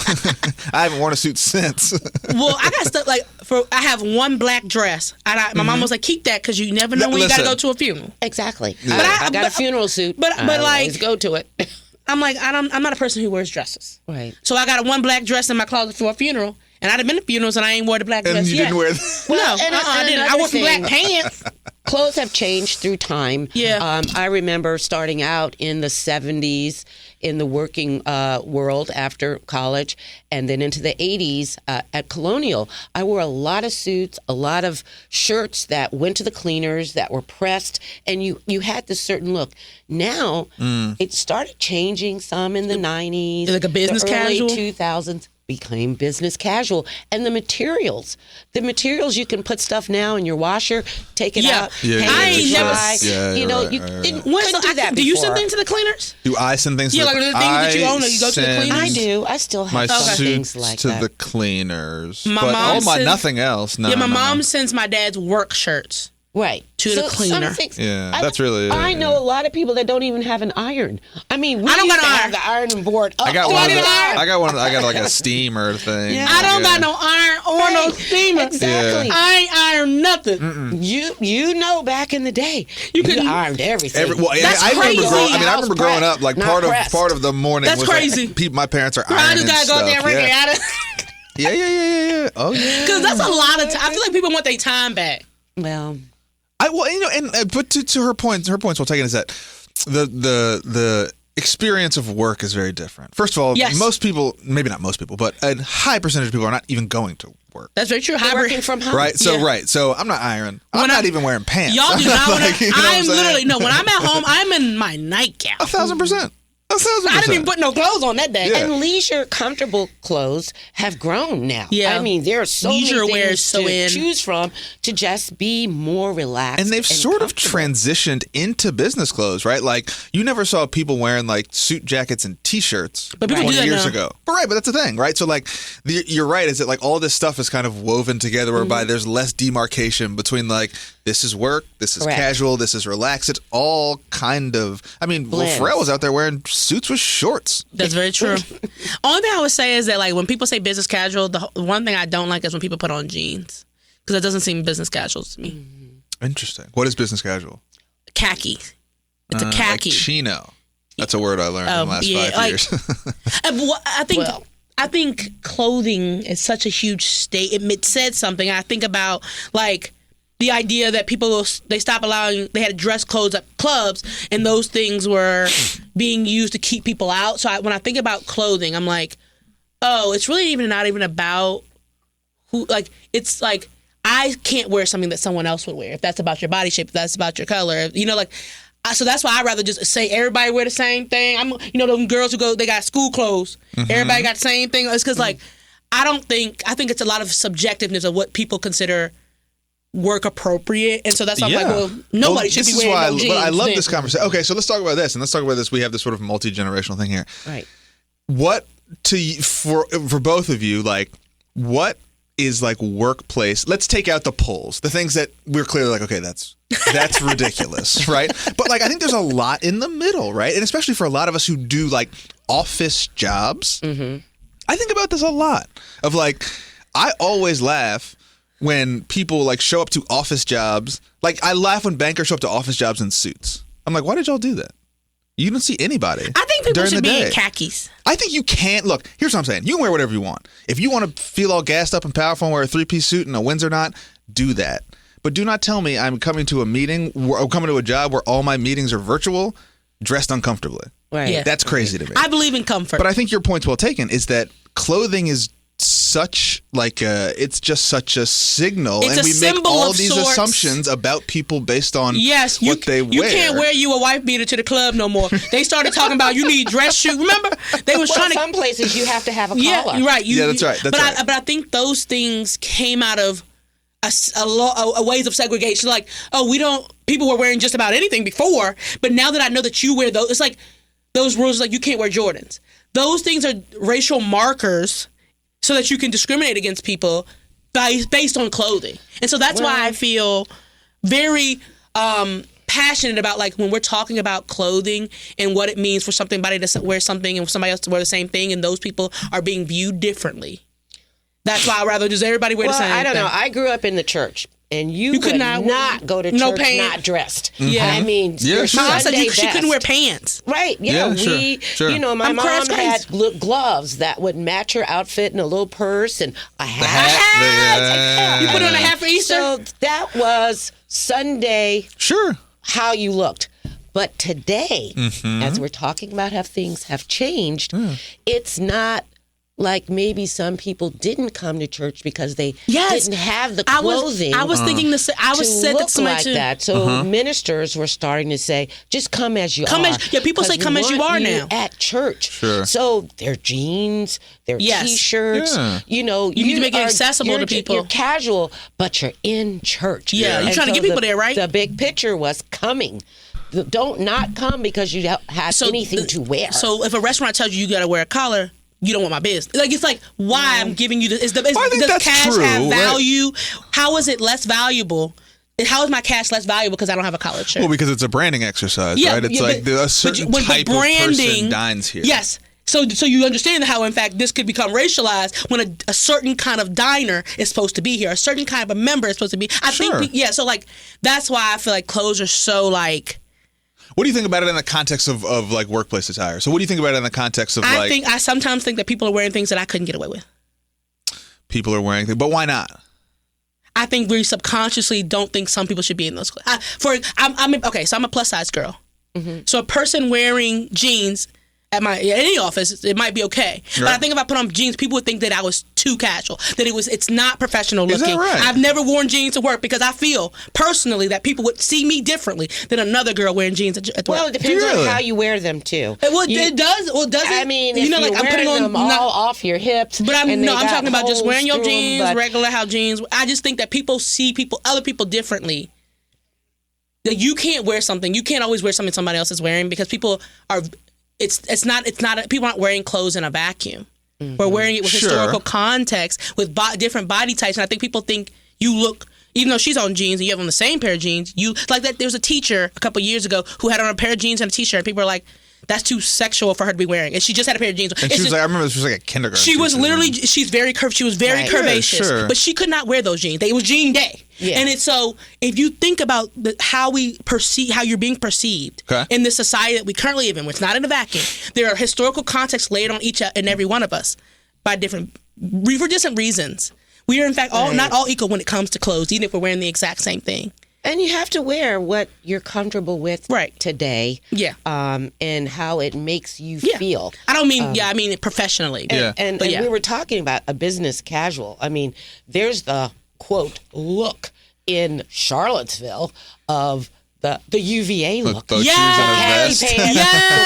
I haven't worn a suit since.
well, I got stuff like I have 1 black dress. My mom was like, keep that because you never know when you got to go to a funeral.
Exactly.
Yeah.
I got a funeral suit.
but
I
like-
always go to it.
I'm like, I'm not a person who wears dresses.
Right.
So I got a 1 black dress in my closet for a funeral, and I'd have been to funerals and I ain't wore the black
And
dress
you
yet.
didn't wear.
No,
and
I didn't. I
another
wore some black
thing-
pants.
Clothes have changed through time.
Yeah.
I remember starting out in the 70s in the working world after college, and then into the 80s at Colonial. I wore a lot of suits, a lot of shirts that went to the cleaners that were pressed, and you had this certain look. Now, it started changing some in the 90s.
Like a business
the early
casual?
2000s became business casual. And the materials you can put stuff now in your washer, take it
Yeah.
out,
Yeah,
hang
yeah,
it to
yeah.
dry.
Yeah,
you
you're
know,
right,
you
right,
didn't
When's
couldn't
the-
do that
do you
before.
send things to the cleaners?
Do I send things?
Yeah,
to
like the things that you own, or you go to the
send
cleaners?
I do. I still have
my
some
suits
things like
to
that.
the cleaners.
My
but
mom
my
sends-
nothing else. No,
Yeah, my
no,
mom
no.
sends my dad's work shirts.
Right.
To the cleaner.
Some things,
Yeah, that's really it,
I know
yeah.
a lot of people that don't even have an iron. I mean, we
I don't
used
got
to
an
have
iron.
the ironing board.
I got
up
one.
on the iron.
I got like a steamer thing.
Yeah.
I don't got no iron or no
Right.
steamer.
Exactly.
I ain't iron nothing.
You know, back in the day, you
couldn't-
ironed everything.
That's
I remember
crazy.
growing. I mean, I
House
remember growing
pressed,
up. Like
not
part
pressed.
of the morning
That's
was
crazy.
like, my parents are
I
ironing
just gotta go
stuff.
out there and wring it
yeah.
out of.
Yeah. Oh yeah.
Because that's a lot of time. I feel like people want their time back.
Well,
But to her points well taken is that the experience of work is very different. First of all,
Yes.
most people, maybe not most people, but a high percentage of people are not even going to work.
That's very true.
they're
Hybrid.
working from home.
Right. So
Yeah.
So I'm not ironing. I'm
When
not
I-
even wearing pants.
Y'all do not want
Like,
to.
you know what
I'm
saying?
literally no. When I'm at home, I'm in my nightgown.
1,000%. 1,000%.
I didn't even put no clothes on that day.
Yeah.
And leisure, comfortable clothes have grown now.
Yeah.
I mean, there are so
Leisure
many
wear
things
is so
to
in.
choose from to just be more relaxed.
And they've sort of
comfortable.
transitioned into business clothes, right? Like you never saw people wearing like suit jackets and T-shirts
But people
20
do that
years
now.
ago. But that's the thing, right? So like you're right. Is that like all this stuff is kind of woven together, whereby there's less demarcation between like this is work, this is
Correct.
casual, this is relaxed. It's all kind of. I mean, Will
Blends.
Ferrell was out there wearing suits with shorts.
That's very true. Only thing I would say is that like when people say business casual, the one thing I don't like is when people put on jeans because it doesn't seem business casual to me.
Interesting. What is business casual?
Khaki. It's a khaki.
Like chino. That's a word I learned in the last 5
like-
years.
I think.
Well-
I think clothing is such a huge statement. It said something. I think about like the idea that people they stopped allowing. They had dress codes at clubs, and those things were being used to keep people out. So when I think about clothing, I'm like, oh, it's really not even about who. Like it's like I can't wear something that someone else would wear if that's about your body shape, if that's about your color. You know, like. So that's why I'd rather just say everybody wear the same thing. Them girls who they got school clothes. Everybody got the same thing. It's because like, I think it's a lot of subjectiveness of what people consider work appropriate. And so that's why I'm like, well, nobody should be
this is
wearing
why
no jeans.
But I love
then.
this conversation. Okay, so let's talk about this, and let's talk about this. We have this sort of multi-generational thing here.
Right.
What for both of you, like, what is like workplace? Let's take out the polls, the things that we're clearly like, okay, that's ridiculous, right? But like, I think there's a lot in the middle, right? And especially for a lot of us who do like office jobs. I think about this a lot. Of like, I always laugh when people like show up to office jobs. Like, I laugh when bankers show up to office jobs in suits. I'm like, why did y'all do that? You don't see anybody.
I think people
during
should
the
be
day.
in khakis.
I think you can't. Look, here's what I'm saying. You can wear whatever you want. If you want to feel all gassed up and powerful and wear a 3-piece suit and a Windsor knot, do that. But do not tell me I'm coming to a meeting or coming to a job where all my meetings are virtual, dressed uncomfortably.
Right.
Yeah.
That's crazy to me.
I believe in comfort.
But I think your point's well taken, is that clothing is such like it's just such a signal,
It's
and
a
we make
symbol
all
of
these
sorts.
assumptions about people based on
Yes,
what they wear.
You can't wear you a wife beater to the club no more. They started talking about you need dress shoes. Remember, they was
Well,
trying to.
some places you have to have a collar.
Yeah, you're right.
Yeah, that's right. That's
but
right.
but I think those things came out of a ways of segregation. Like, people were wearing just about anything before, but now that I know that you wear those, it's like those rules. Like, you can't wear Jordans. Those things are racial markers, so that you can discriminate against people based on clothing. And so that's why I feel very passionate about, like, when we're talking about clothing and what it means for somebody to wear something and for somebody else to wear the same thing, and those people are being viewed differently. That's why I'd rather just everybody wear the same thing.
I don't know. I grew up in the church. And you could not go to church
no pants.
not dressed.
Yeah.
I mean,
Yeah, sure.
My aunt said
Sunday
she couldn't
best.
wear pants.
Right. Yeah.
Sure.
You know, my
I'm
mom
crazy.
had gloves that would match her outfit and a little purse and a hat.
hat.
You put on a hat for Easter?
So that was Sunday,
Sure.
how you looked. But today, as we're talking about how things have changed, it's not like maybe some people didn't come to church because they didn't have the clothing.
I was thinking the same. I was
to
said
look
that somebody
like
too.
that. So ministers were starting to say, just come as you are.
People say
'cause
come
we
as you
want
are now.
at church.
Sure.
So their jeans, their
Yes.
T-shirts,
Yeah.
you know.
You need to make it accessible to people.
You're casual, but you're in church.
Yeah, you're
And
trying to get people there, right?
The big picture was coming. Don't not come because you don't have anything to wear.
So if a restaurant tells you got to wear a collar, you don't want my business. Like, it's like, why I'm giving you this.
I think
Does
that's
cash
true,
have
right?
value? How is it less valuable? How is my cash less valuable because I don't have a collared shirt?
Well, because it's a branding exercise, right? It's like a certain type of person dines here.
Yes. So you understand how, in fact, this could become racialized when a certain kind of diner is supposed to be here, a certain kind of a member is supposed to be. I think, so like, that's why I feel like clothes are so like.
What do you think about it in the context of like workplace attire? So what do you think about it in the context of
I sometimes think that people are wearing things that I couldn't get away with.
People are wearing things, but why not?
I think we subconsciously don't think some people should be in those clothes. So I'm a plus size girl. Mm-hmm. So a person wearing jeans at any office, it might be okay. Right. But I think if I put on jeans, people would think that I was too casual, that it's not professional looking.
Is that right?
I've never worn jeans to work because I feel personally that people would see me differently than another girl wearing jeans at work.
Well, it depends on how you wear them too.
It does. Well, does it?
I mean, if
like
you're
I'm putting
wearing
on
them all off your hips.
But I'm talking about just wearing your
holes through
jeans,
them,
regular how jeans. I just think that people see other people differently. That you can't wear something. You can't always wear something somebody else is wearing because people are. It's not. People aren't wearing clothes in a vacuum. Mm-hmm. We're wearing it with historical context, with different body types, and I think people think you look. Even though she's on jeans and you have on the same pair of jeans, you like that. There was a teacher a couple years ago who had on a pair of jeans and a t-shirt. People were like, "That's too sexual for her to be wearing," and she just had a pair of jeans.
And she was like, I remember she was like a kindergarten.
She was literally. She's very curved. She was very curvaceous, but she could not wear those jeans. It was jean day. Yeah. And it's so if you think about how you're being perceived in the society that we currently live in, which is not in a vacuum, there are historical contexts laid on each and every one of us for different reasons. We are in fact not all equal when it comes to clothes, even if we're wearing the exact same thing.
And you have to wear what you're comfortable with today. Yeah. And how it makes you feel.
I don't mean, I mean it professionally.
And we were talking about a business casual. I mean, there's the, quote, look in Charlottesville of the UVA look.
The shoes and a vest.
Pants, the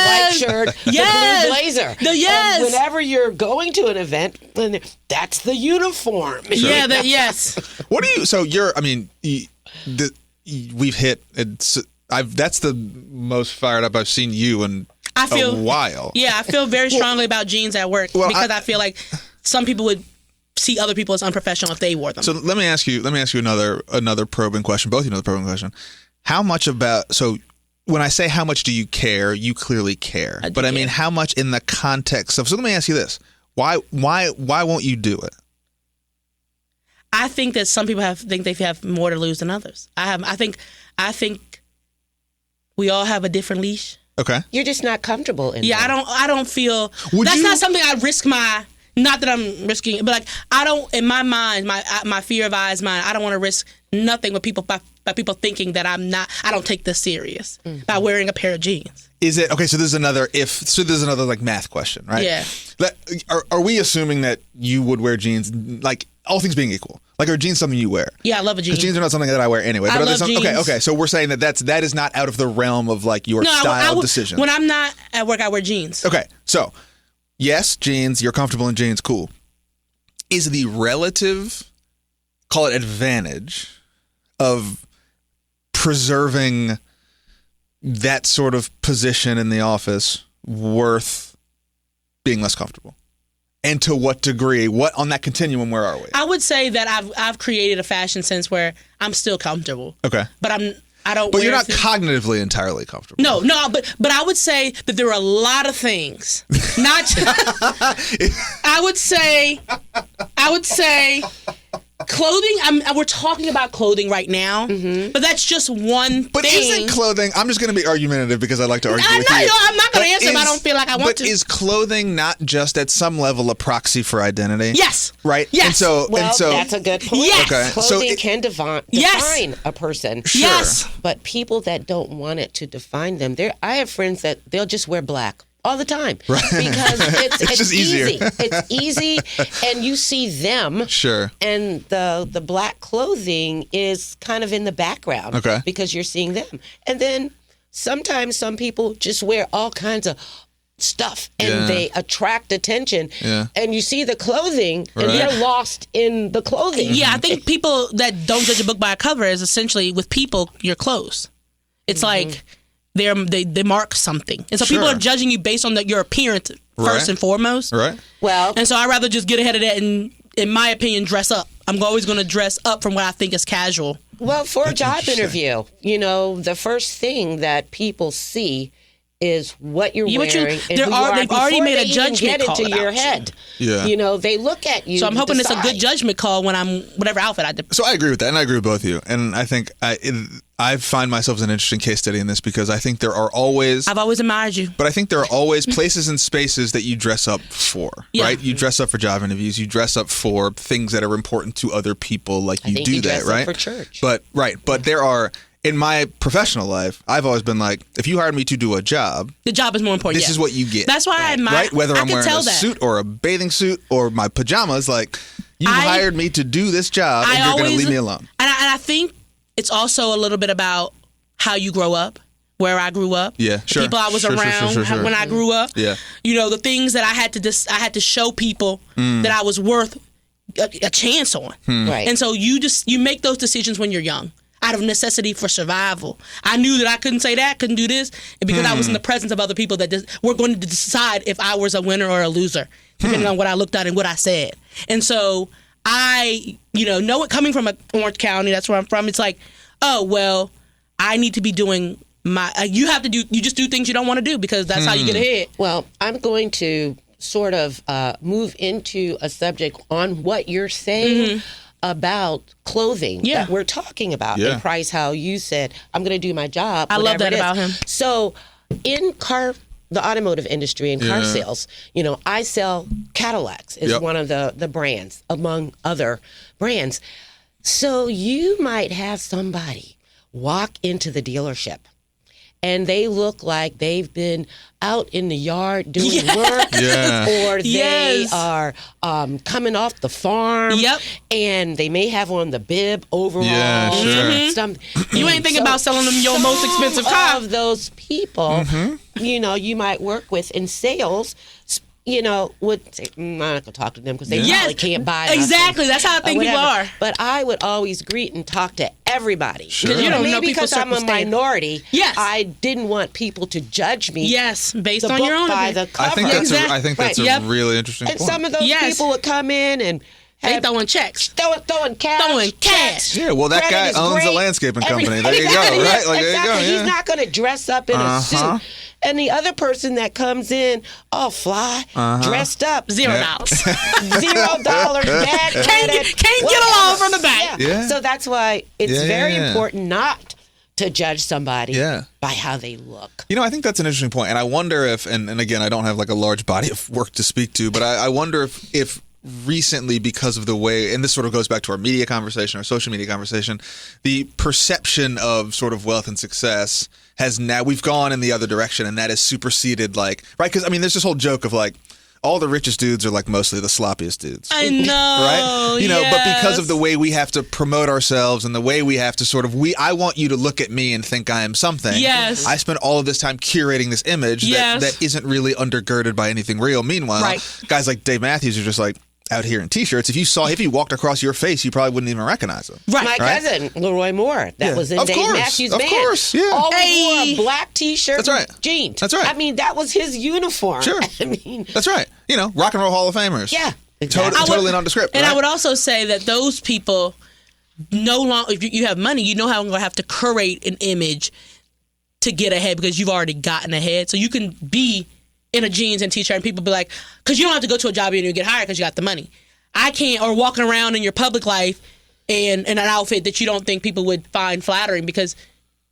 white shirt, the blue blazer. And whenever you're going to an event, that's the uniform.
Yeah, yes.
What do you, so you're, I mean, we've hit, that's the most fired up I've seen you in a while. Yeah,
I feel very strongly about jeans at work because I feel like some people would see other people as unprofessional if they wore them.
So let me ask you another probing question. Both of you know the probing question. How much so when I say how much do you care, you clearly care. But I mean, how much in the context of, so let me ask you this. Why won't you do it?
I think that some people think they have more to lose than others. I think we all have a different leash.
Okay.
You're just not comfortable in
Yeah,
that.
I don't feel that's not something I risk not that I'm risking it, but like I don't, in my mind, my fear of eyes mind, I don't want to risk nothing with people by people thinking that I don't take this serious by wearing a pair of jeans.
Is it okay? So there's another like math question, right?
Yeah.
Are we assuming that you would wear jeans, like all things being equal? Like, are jeans something you wear?
Yeah, I love a jean.
Because jeans are not something that I wear anyway.
I
But
love jeans.
Okay. So we're saying that is not out of the realm of like your style decision.
When I'm not at work, I wear jeans.
Okay, so yes, jeans. You're comfortable in jeans. Cool. Is the relative, call it advantage, of preserving that sort of position in the office worth being less comfortable? And to what degree? What on that continuum? Where are we?
I would say that I've created a fashion sense where I'm still comfortable.
Okay,
but I don't.
But you're not cognitively entirely comfortable.
No. But I would say that there are a lot of things. Not. I would say. Clothing. We're talking about clothing right now, but that's just one
But
thing.
isn't clothing? I'm just going to be argumentative because I like to argue with you.
I'm not going to answer if I don't feel like I want to.
But is clothing not just at some level a proxy for identity?
Yes.
Right.
Yes.
And so
That's a good point.
Yes.
Okay.
Clothing can define a person.
Sure.
Yes.
But people that don't want it to define them, I have friends that they'll just wear black all the time, right? Because it's
just easier.
Easy. It's easy, and you see them.
Sure.
And the black clothing is kind of in the background,
okay,
because you're seeing them. And then sometimes some people just wear all kinds of stuff, and they attract attention.
Yeah.
And you see the clothing, and they're lost in the clothing.
Yeah, I think people that don't judge a book by a cover is essentially with people your clothes. It's like. They mark something, and so people are judging you based on your appearance first and foremost.
Right.
Well,
and so I'd rather just get ahead of that and, in my opinion, dress up. I'm always going to dress up from what I think is casual.
Well, for a job interview, the first thing that people see is what you're wearing.
They've already made a judgment call
into your
about
head.
Yeah.
They look at you.
So I'm hoping
decide.
it's a good judgment call when I'm whatever outfit I did.
So I agree with that, and I agree with both of you. And I think I find myself as an interesting case study in this because I think there are always...
I've always admired you.
But I think there are always places and spaces that you dress up for, right? You dress up for job interviews. You dress up for things that are important to other people. Like you do that, right?
For church.
But there are... In my professional life, I've always been like, if you hired me to do a job,
the job is more important.
This is what you get.
That's why I admire.
Right? Whether I'm wearing a suit or a bathing suit or my pajamas, like you hired me to do this job, and you're going to leave me alone.
And I think it's also a little bit about how you grow up, where I grew up.
Yeah, sure.
The people I was around when I grew up.
Yeah.
The things that I had to show people that I was worth a chance on.
Right.
And so you make those decisions when you're young. Out of necessity for survival. I knew that I couldn't say that, couldn't do this, and because I was in the presence of other people that were going to decide if I was a winner or a loser, depending on what I looked at and what I said. And so I, know it coming from Orange County, that's where I'm from, it's like, oh, well, I need to be doing you just do things you don't want to do because that's how you get ahead.
Well, I'm going to sort of move into a subject on what you're saying about clothing that we're talking about.
Yeah.
And Price, how you said, I'm going to do my job.
I love that about him.
So in the automotive industry and car sales, I sell Cadillacs is one of the brands among other brands. So you might have somebody walk into the dealership and they look like they've been out in the yard doing work, or they are coming off the farm, and they may have on the bib overall.
Yeah, sure.
You ain't thinking about selling them your most expensive car.
Of those people, you might work with in sales, would say, I'm not going to talk to them because they probably can't buy nothing.
Exactly. That's how I think people are.
But I would always greet and talk to everybody.
Sure.
You don't know
Maybe
people's
because I'm a
circumstance.
minority, I didn't want people to judge me.
Yes, based
the
on
book
your own
by
opinion.
the cover.
I think that's a really interesting
and
point.
some of those people would come in and,
They throwing checks.
Throwing cash.
Throwing cash.
Yeah, well, that
Credit
guy
is
owns
great.
a landscaping company. There you
Everything.
go, right? Like,
Exactly.
there you go.
He's
Yeah.
not going to dress up in a suit. And the other person that comes in, all fly, dressed up,
$0.
$0, bad credit.
Can't get along from the back.
Yeah.
So that's why it's very important not to judge somebody
Yeah.
by how they look.
You know, I think that's an interesting point. And I wonder if, and again, I don't have like a large body of work to speak to, but I wonder if recently, because of the way, and this sort of goes back to our media conversation, our social media conversation, the perception of sort of wealth and success has now, we've gone in the other direction, and that has superseded, like, right? Because, I mean, there's this whole joke of like, all the richest dudes are like mostly the sloppiest dudes.
I know.
Right? You know, but because of
yes.
the way we have to promote ourselves and the way we have to sort of, I want you to look at me and think I am something.
Yes.
I spent all of this time curating this image that isn't really undergirded by anything real. Meanwhile, guys like Dave Matthews are just like out here in t-shirts. If he walked across your face, you probably wouldn't even recognize him.
My cousin, Leroy Moore, that was in
Of
Dave
course.
Matthews'
Of
band.
course, yeah.
Always wore a black t-shirt
That's right.
and jeans.
That's right.
I mean, that was his uniform.
Sure.
I mean,
That's right. You know, rock and roll Hall of Famers.
yeah. Exactly.
Totally nondescript.
And
right?
I would also say that those people no longer, if you have money, you know how I'm going to have to curate an image to get ahead because you've already gotten ahead. So you can be in a jeans and t-shirt and people be like, because you don't have to go to a job and you get hired because you got the money. I can't, or walking around in your public life in an outfit that you don't think people would find flattering because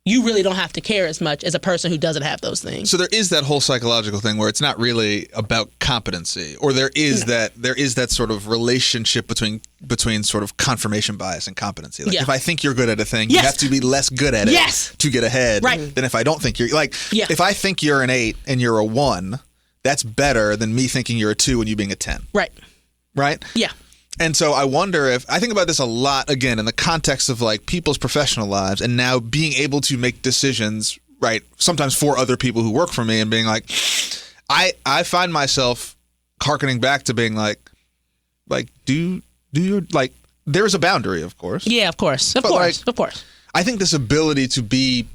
you really don't have to care as much as a person who doesn't have those things.
So there is that whole psychological thing where it's not really about competency, or there is that sort of relationship between sort of confirmation bias and competency. Like if I think you're good at a thing, you have to be less good at it to get ahead than if I don't think you're like if I think you're an 8 and you're a 1, that's better than me thinking you're a 2 and you being a 10. Right?
Yeah.
And so I wonder if, I think about this a lot, again, in the context of like people's professional lives and now being able to make decisions, right, sometimes for other people who work for me and being like, I find myself hearkening back to being like do you, like, there's a boundary, of course.
Yeah, of course. Of course.
I think this ability to be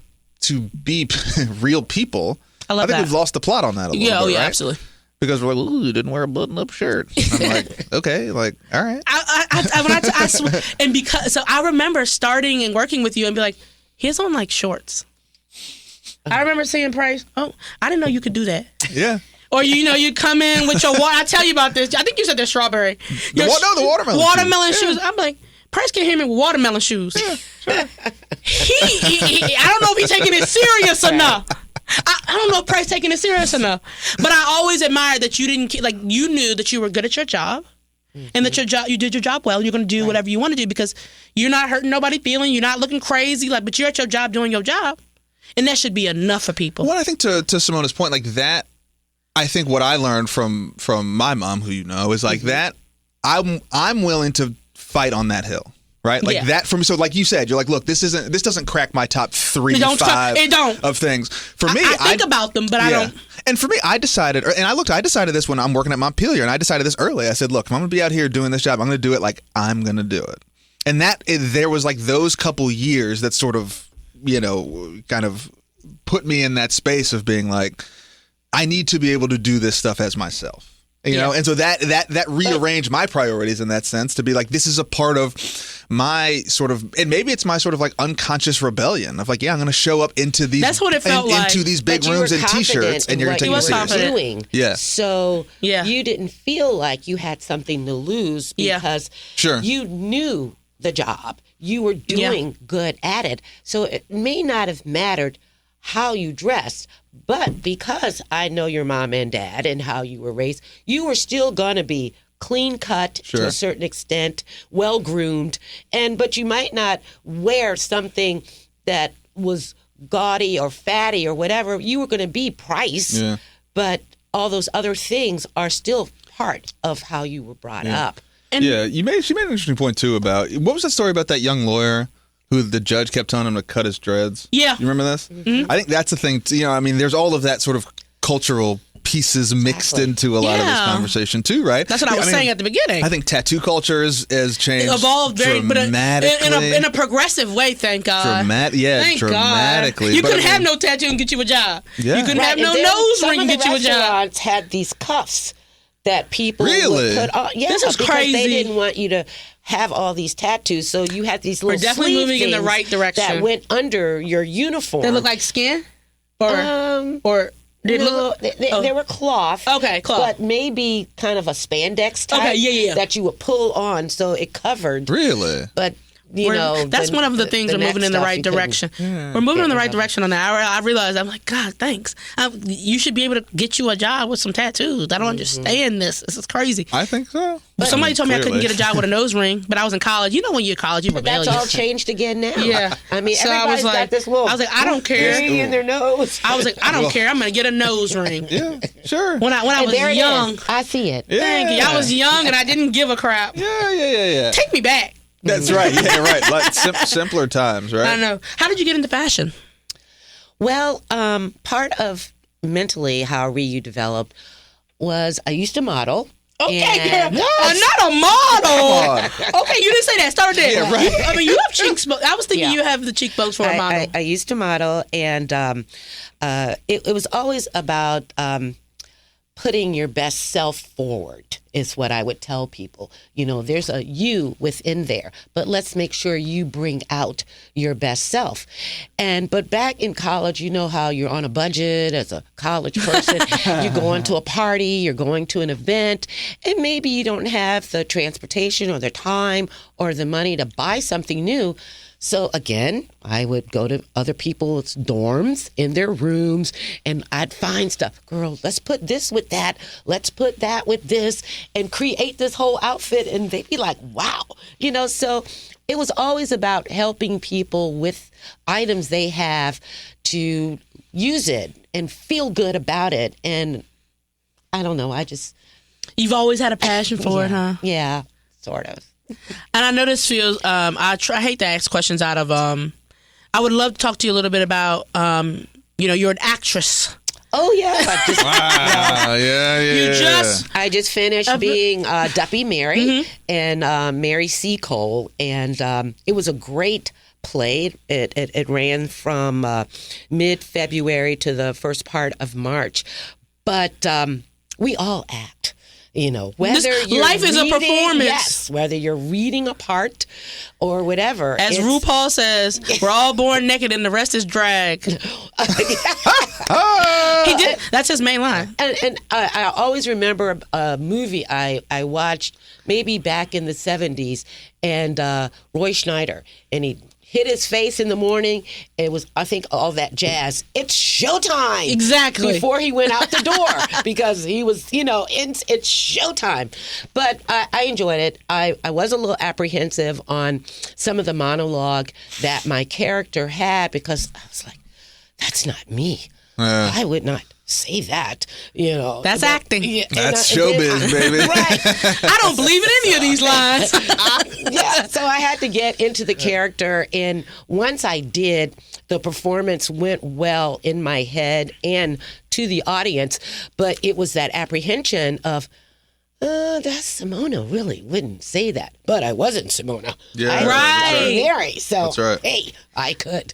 real people, I think we've lost the plot on that a little bit, right?
Absolutely.
Because we're like, ooh, you didn't wear a button-up shirt. I'm like, okay, like, all right.
And because, so I remember starting and working with you and be like, he's on like shorts. I remember seeing Price. Oh, I didn't know you could do that.
Yeah.
Or you come in with your water. I tell you about this. I think you said the strawberry.
The watermelon.
Watermelon shoes.
Yeah.
I'm like, Price can't hear me with watermelon shoes. Yeah, sure. I don't know if he's taking it serious enough. I don't know if Price taking it serious enough. But I always admired that you didn't, like, you knew that you were good at your job and that you did your job well. You're going to do whatever you want to do because you're not hurting nobody's feeling. You're not looking crazy, like, but you're at your job doing your job. And that should be enough for people.
Well, I think to Simona's point, like that, I think what I learned from my mom, who you know, is like that I'm willing to fight on that hill. Right? Like that for me. So like you said, you're like, look, this doesn't crack my top 3 to 5 of things. For me,
I think about them, but I don't.
And for me, I decided this when I'm working at Montpelier, and I decided this early. I said, look, if I'm going to be out here doing this job, I'm going to do it like I'm going to do it. And there was like those couple years that sort of, kind of put me in that space of being like, I need to be able to do this stuff as myself. You know, and so that rearranged my priorities in that sense to be like, this is a part of my sort of, and maybe it's my sort of like unconscious rebellion of like, I'm going to show up into these.
That's what it felt like.
Into these big rooms in t-shirts, and you're going to take it seriously.
Doing.
Yeah.
So you didn't feel like you had something to lose because you knew the job. You were doing good at it. So it may not have mattered how you dressed, but because I know your mom and dad and how you were raised, you were still going to be clean cut to a certain extent, well groomed, but you might not wear something that was gaudy or fatty or whatever. You were going to be Price, but all those other things are still part of how you were brought up.
And
she made an interesting point too about, what was that story about that young lawyer who the judge kept telling him to cut his dreads? Yeah. You remember this? Mm-hmm. I think that's the thing, there's all of that sort of cultural pieces mixed into a lot of this conversation too, right?
That's what I was saying at the beginning.
I think tattoo culture has changed.
Evolved very
dramatically.
in a progressive way, thank God.
Thank dramatically.
God. You couldn't have no tattoo and get you a job.
Yeah.
You couldn't have no nose ring and get you a job.
Restaurants had these cuffs that people
Really?
would put on. Yeah,
This is
because
crazy.
they didn't want you to have all these tattoos, so you had these little
We're definitely
sleeve
moving in the
things
right direction.
that went under your uniform.
They look like skin, or did it
no,
look?
they were cloth.
Okay, cloth.
But maybe kind of a spandex type.
Okay, yeah.
That you would pull on, so it covered.
Really?
But you know,
that's one of the things we're moving in the right direction. We're moving in the right direction on that. I realized, I'm like, God, thanks. You should be able to get you a job with some tattoos. I don't understand this. This is crazy.
I think so.
Somebody told me I couldn't
Clearly.
get a job with a nose ring, but I was in college. You know, when you're in college, you're rebellious.
That's all changed again now.
Yeah.
I mean,
So I
everybody's
was like-
got this little.
I was like, I don't care.
ring in their nose.
I was like, I don't care. I'm gonna get a nose ring.
Yeah, sure.
When I
And
was
there it
young,
is. I see it.
Yeah.
thank you. I was young and I didn't give a crap.
Yeah.
Take me back.
That's right. Yeah, right. Like simpler times, right?
I know. How did you get into fashion?
Well, part of mentally how you developed was I used to model.
Okay,
And-
girl. Not a model.
on.
Okay, you didn't say that. Start there.
Yeah, right.
I mean, you have cheekbones. I was thinking
Yeah.
you have the cheekbones for a model.
I used to model, and it was always about putting your best self forward is what I would tell people. You know, there's a you within there, but let's make sure you bring out your best self. But back in college, you know how you're on a budget as a college person. You're going to a party, you're going to an event, and maybe you don't have the transportation or the time or the money to buy something new. So again, I would go to other people's dorms in their rooms and I'd find stuff. Girl, let's put this with that. Let's put that with this and create this whole outfit. And they'd be like, wow. You know, so it was always about helping people with items they have to use it and feel good about it. And I don't know,
You've always had a passion for it, huh?
Yeah, sort of.
And I know this feels. I hate to ask questions out of. I would love to talk to you a little bit about. You're an actress.
Oh yeah.
Yeah.
I just finished being Duppy Mary and Mary C. Cole, and it was a great play. It ran from mid-February to the first part of March, but we all act. You know, whether you're
life is a performance.
yes, whether you're reading a part or whatever.
As RuPaul says, we're all born naked and the rest is drag. He did. That's his main line.
And I always remember a movie I watched maybe back in the 70s, and Roy Schneider, and he hit his face in the morning. It was, I think, all that jazz. It's showtime.
Exactly.
Before he went out the door, because he was, it's showtime. But I enjoyed it. I was a little apprehensive on some of the monologue that my character had, because I was like, that's not me. I would not say that,
That's acting.
That's showbiz, baby.
Right.
I don't believe in any of these lines.
Yeah, so I had to get into the character, and once I did, the performance went well in my head and to the audience, but it was that apprehension of, that's Simona really wouldn't say that. But I wasn't Simona.
Yeah,
I was
right.
Mary, so
That's right.
hey, I could.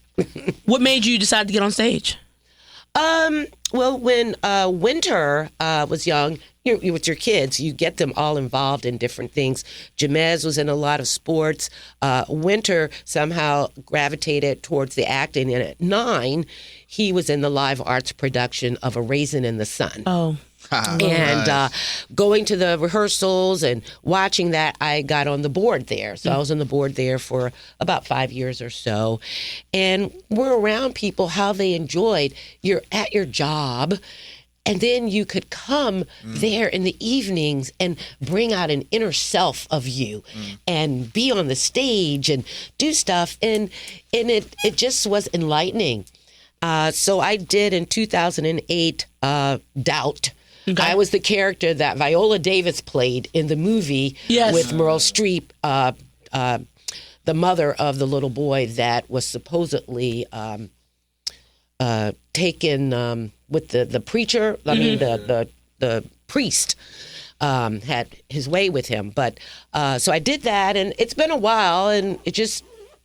What made you decide to get on stage?
Well, when Winter was young, you with your kids, you get them all involved in different things. Jamez was in a lot of sports. Winter somehow gravitated towards the acting, and at 9, he was in the live arts production of A Raisin in the Sun.
Oh.
And going to the rehearsals and watching that, I got on the board there. So I was on the board there for about 5 years or so. And we're around people, how they enjoyed. You're at your job, and then you could come there in the evenings and bring out an inner self of you and be on the stage and do stuff. And it just was enlightening. So I did in 2008 Doubt. Okay. I was the character that Viola Davis played in the movie with Meryl Streep, the mother of the little boy that was supposedly taken with the preacher. I mean, the priest had his way with him. But so I did that, and it's been a while, and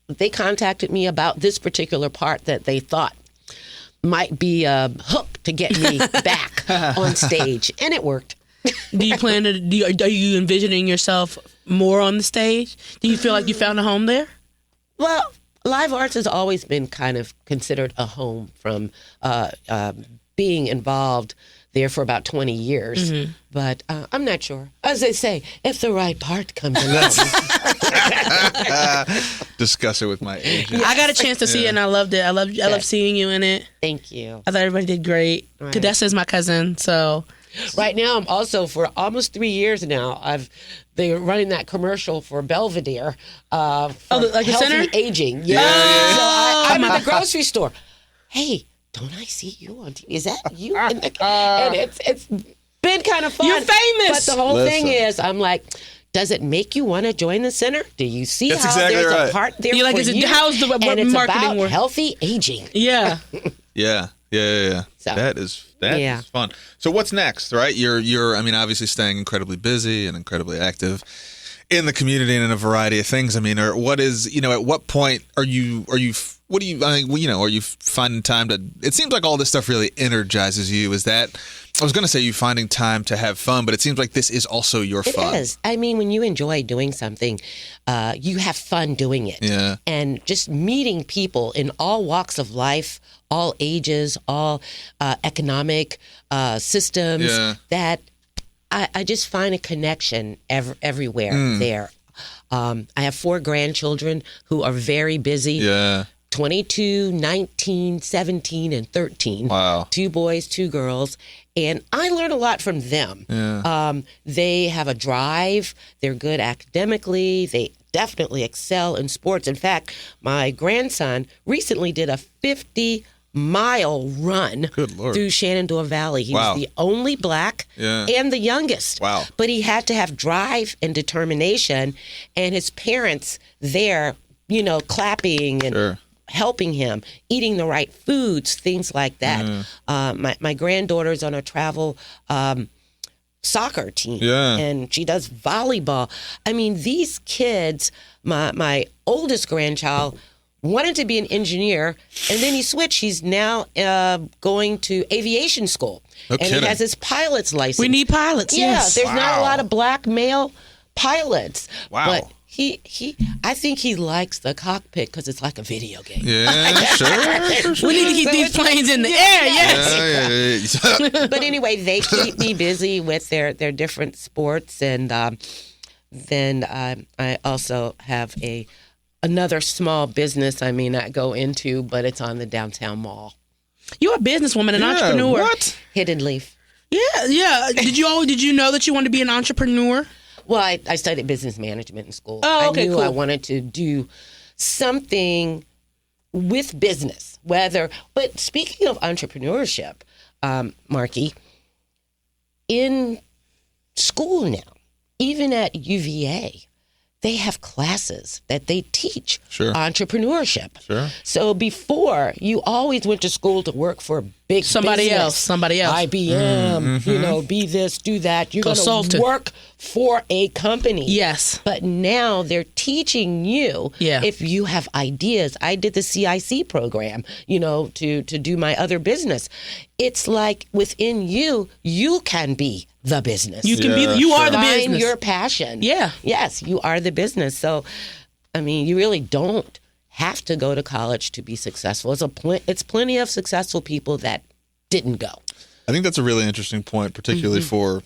they contacted me about this particular part that they thought might be a hook to get me back on stage, and it worked.
Do you plan to? Are you envisioning yourself more on the stage? Do you feel like you found a home there?
Well, live arts has always been kind of considered a home from being involved there for about 20 years.
Mm-hmm.
But I'm not sure. As they say, if the right part comes along.
Discuss it with my agent.
I got a chance to see it, and I loved it. I love seeing you in it.
Thank you.
I thought everybody did great.
Right.
Cadessa's my cousin, so
Right now, I'm also, for almost 3 years now, they're running that commercial for Belvedere. For
like a
healthy
center?
aging. Yeah. So I'm at the grocery store. Hey, don't I see you on TV? Is that you? And it's been kind of fun.
You're famous.
But the whole thing is, I'm like, does it make you want to join the center? Do you see
That's
how
exactly
there's
right.
a part there
You're like,
for
is it-
you?
how's the
and it's
marketing
about
work?
healthy aging.
yeah.
Yeah.
So,
That is
yeah.
fun. So what's next, right? You're I mean, obviously staying incredibly busy and incredibly active in the community and in a variety of things. I mean, or what is, at what point are you what do you, I mean, are you finding time to, it seems like all this stuff really energizes you. Is that, I was going to say you finding time to have fun, but it seems like this is also your fun.
It is. I mean, when you enjoy doing something, you have fun doing it.
Yeah.
And just meeting people in all walks of life, all ages, all economic systems,
Yeah.
that I just find a connection everywhere there. I have 4 grandchildren who are very busy.
Yeah.
22, 19, 17, and 13.
Wow.
2 boys, 2 girls. And I learn a lot from them.
Yeah.
They have a drive. They're good academically. They definitely excel in sports. In fact, my grandson recently did a 50-mile run
Good Lord.
through Shenandoah Valley. He
Wow.
was the only black and the youngest.
Wow.
But he had to have drive and determination, and his parents there, clapping and
Sure.
helping him, eating the right foods, things like that. My granddaughter's on a travel soccer team,
Yeah.
and she does volleyball. I mean, these kids, my oldest grandchild wanted to be an engineer, and then he switched. He's now going to aviation school, and
kidding.
he has his pilot's license.
We need pilots.
Yeah,
yes.
there's not a
Wow.
lot of black male pilots.
Wow.
But I think he likes the cockpit because it's like a video game.
Yeah, sure.
We need to keep these planes in the air. Yes.
Yeah.
But anyway, they keep me busy with their different sports, and then I also have another small business I may not go into, but it's on the downtown mall.
You're a businesswoman, an entrepreneur.
What?
Hidden Leaf.
Yeah. Did you know that you wanted to be an entrepreneur?
Well, I studied business management in school.
Oh, okay,
I knew
cool.
I wanted to do something with business, but speaking of entrepreneurship, Marky, in school now, even at UVA, they have classes that they teach
Sure.
entrepreneurship.
Sure.
So before, you always went to school to work for a big
Somebody
business.
else.
IBM, be this, do that. You're going to
Consultant.
work for a company.
Yes.
But now they're teaching you
Yeah.
if you have ideas. I did the CIC program, to do my other business. It's like within you can be the business.
You can
Yeah,
be. You are
sure.
the
Find
business.
your passion.
Yeah.
Yes, you are the business. So, I mean, you really don't have to go to college to be successful. It's plenty of successful people that didn't go.
I think that's a really interesting point, particularly for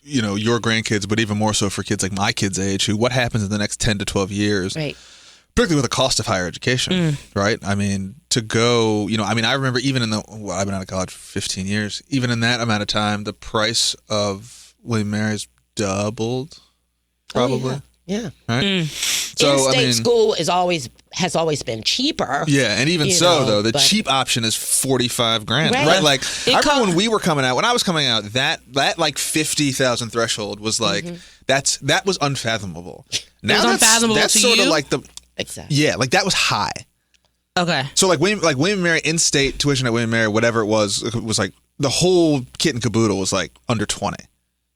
your grandkids, but even more so for kids like my kids' age, what happens in the next 10 to 12 years,
Right.
particularly with the cost of higher education, right? I mean, to go, I remember even I've been out of college for 15 years, even in that amount of time, the price of William Mary's doubled, probably,
Oh, yeah.
right? So,
In-state school has always been cheaper.
Yeah, and even though the
but-
cheap option is $45,000,
Right.
right? Like I remember when we were coming out, when I was coming out, that like 50,000 threshold was like that was unfathomable. Now
was unfathomable
that's
to
sort of
you?
like
Exactly.
yeah, like that was high.
Okay.
So like William Mary in-state tuition at William Mary, whatever it was like the whole kit and caboodle was like under 20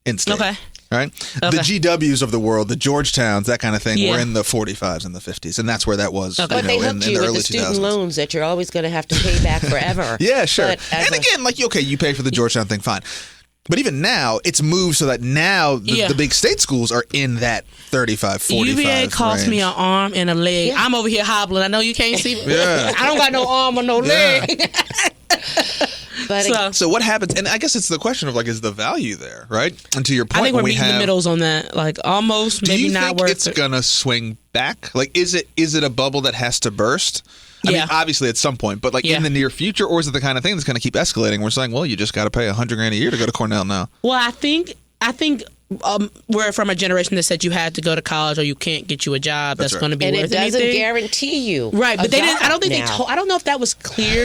in-state.
Okay.
Right?
Okay.
The GWs of the world, the Georgetowns, that kind of thing,
Yeah.
were in the 45s and the 50s, and that's where that was.
Okay.
But they
in
hooked
the
you with
early
the student
2000s.
loans that you're always going to have to pay back forever.
Yeah, sure.
But as
And again, like, okay, you pay for the Georgetown thing, fine. But even now, it's moved so that now the big state schools are in that 35, 45
UVA cost
range.
me an arm and a leg.
Yeah.
I'm over here hobbling. I know you can't see me.
Yeah.
I don't got no arm or no leg.
But
So what happens? And I guess it's the question of like, is the value there, right? And to your point,
I think we're
when we
meeting
have,
the middles on that. Like almost,
do
maybe
you
not
think
worth
it's
it.
gonna swing back? Like, is it a bubble that has to burst? I
Yeah.
mean, obviously at some point, but like
Yeah.
in the near future, or is it the kind of thing that's going to keep escalating? We're saying, well, you just got to pay $100,000 a year to go to Cornell now.
Well, I think we're from a generation that said you had to go to college or you can't get you a job that's
right.
going to be
and
worth
it doesn't
anything.
guarantee you.
Right, but
a
they didn't. I
job
don't think
now.
they told. I don't know if that was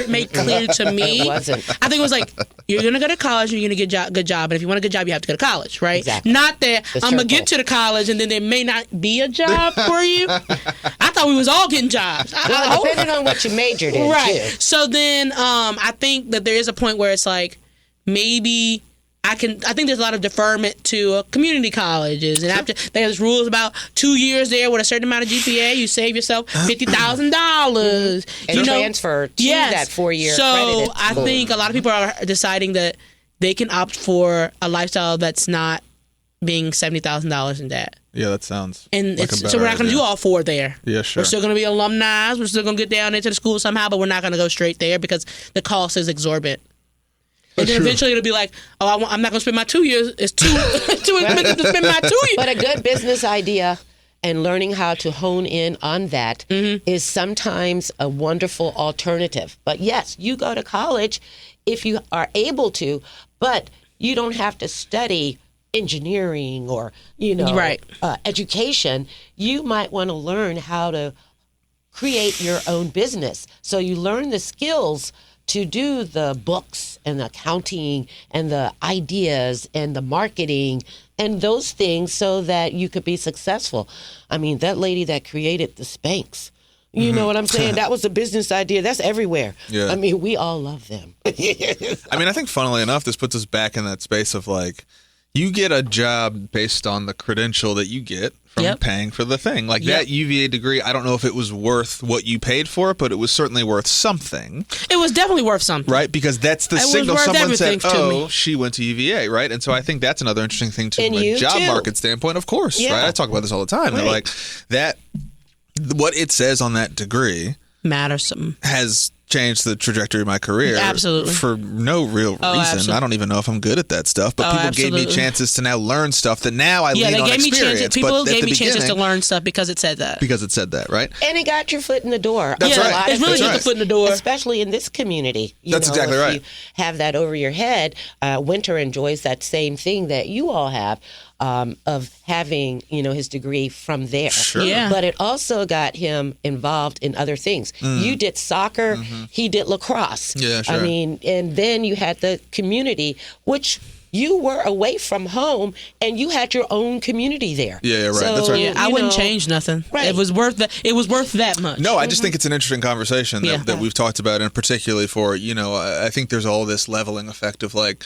made clear to me.
It wasn't.
I think it was like you're gonna go to college and you're gonna get a good job, and if you want a good job, you have to go to college, right?
Exactly.
Not that
The
I'm gonna get
circle.
to the college and then there may not be a job for you. I thought we was all getting jobs.
Well, depending on what you majored in,
Right.
too.
So then, I think that there is a point where it's like maybe. I think there's a lot of deferment to community colleges, and after there's rules about 2 years there with a certain amount of GPA, you save yourself $50,000.
And transfer to that 4-year
So
accredited
I
school.
think a lot of people are deciding that they can opt for a lifestyle that's not being $70,000 in debt.
Yeah, that sounds.
And
like a
so
better
we're not going to
idea.
do all 4 there.
Yeah, sure.
We're still going to be alumni. We're still going to get down into the school somehow, but we're not going to go straight there because the cost is exorbitant. And then eventually it'll be like, I'm not going to spend my 2 years. It's too expensive to spend my 2 years.
But a good business idea and learning how to hone in on that is sometimes a wonderful alternative. But yes, you go to college if you are able to, but you don't have to study engineering or,
Right.
education. You might want to learn how to create your own business. So you learn the skills to do the books and the accounting and the ideas and the marketing and those things so that you could be successful. I mean, that lady that created the Spanx, you know what I'm saying? That was a business idea. That's everywhere.
Yeah.
I mean, we all love them.
I mean, I think funnily enough, this puts us back in that space of like, you get a job based on the credential that you get from
Yep.
paying for the thing. Like
Yep.
that UVA degree, I don't know if it was worth what you paid for it, but it was certainly worth something,
It was definitely worth something.
right? Because that's the
It was
signal
worth
someone said,
everything to me.
she went to UVA, right? And so I think that's another interesting thing too,
And
from a
you
job
too.
market standpoint, of course,
Yeah.
right? I talk about this all the time. They're
Right.
like that, what it says on that degree
Matters something.
has changed the trajectory of my career.
Absolutely.
For no real reason.
absolutely.
I don't even know if I'm good at that stuff, but
Oh,
people gave me
absolutely.
chances to now learn stuff that now I
Yeah,
lean
they
on
gave me
experience.
chances. People
but at
gave
the
me chances to
beginning-
learn stuff because it said that.
Because it said that, right?
And it got your foot in the door.
That's
A
right.
lot
It's
of
really
That's
just
right.
the foot in the door.
Especially in this community.
That's exactly
if
right.
You have that over your head. Winter enjoys that same thing that you all have of having, his degree from there.
Sure.
Yeah.
But it also got him involved in other things. You did soccer. He did lacrosse.
Yeah, sure.
I mean, and then you had the community, which you were away from home and you had your own community there.
Yeah, right. That's right.
Yeah, I
you
wouldn't
know,
change nothing.
Right.
It was worth that. It was worth that much.
No, I just think it's an interesting conversation that,
Yeah.
that we've talked about, and particularly for, I think there's all this leveling effect of like,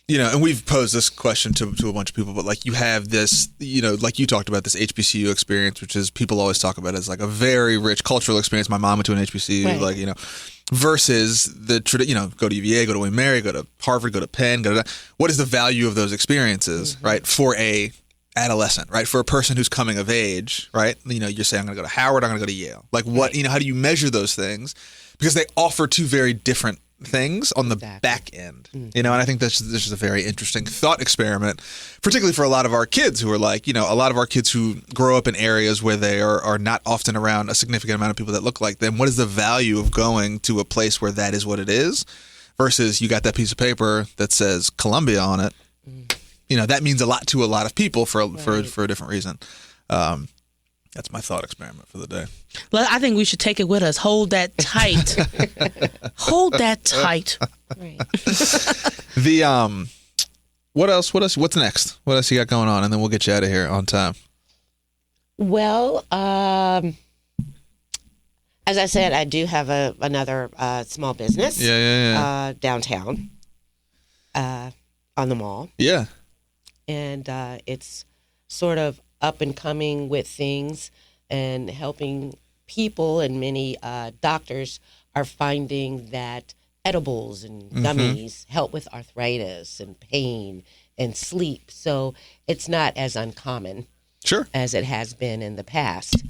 and we've posed this question to a bunch of people, but like you have this, like you talked about this HBCU experience, which is people always talk about as like a very rich cultural experience. My mom went to an HBCU,
Right.
like, versus the, go to UVA, go to Wayne Mary, go to Harvard, go to Penn, what is the value of those experiences, right? For a adolescent, right? For a person who's coming of age, right? You're saying, I'm going to go to Howard, I'm going to go to Yale. Like what, how do you measure those things? Because they offer two very different things on the back end, and I think this is a very interesting thought experiment, particularly for a lot of our kids who are like, a lot of our kids who grow up in areas where they are not often around a significant amount of people that look like them. What is the value of going to a place where that is what it is versus you got that piece of paper that says Columbia on it? That means a lot to a lot of people for a different reason. That's my thought experiment for the day.
Well, I think we should take it with us. Hold that tight. Hold that tight.
Right.
What else? What's next? What else you got going on? And then we'll get you out of here on time.
Well, as I said, I do have another small business.
Yeah.
Downtown, on the mall,
Yeah.
and it's sort of up and coming with things and helping people. And many doctors are finding that edibles and gummies help with arthritis and pain and sleep. So it's not as uncommon
Sure.
as it has been in the past.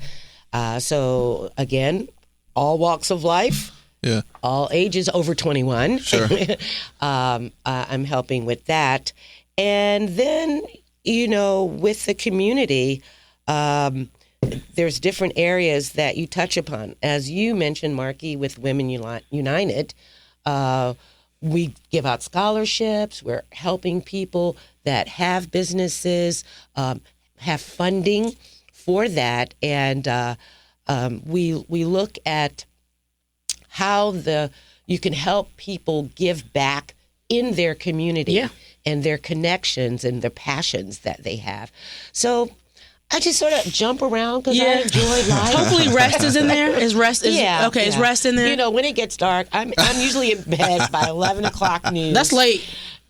So again, all walks of life,
Yeah.
all ages over 21.
Sure.
I'm helping with that. And then, with the community, there's different areas that you touch upon. As you mentioned, Marky, with Women United, we give out scholarships. We're helping people that have businesses, have funding for that. And we look at how you can help people give back in their community and their connections and their passions that they have. So I just sort of jump around because I enjoy life.
Hopefully rest is in there. Is rest in there?
When it gets dark, I'm usually in bed by 11 o'clock news.
That's late.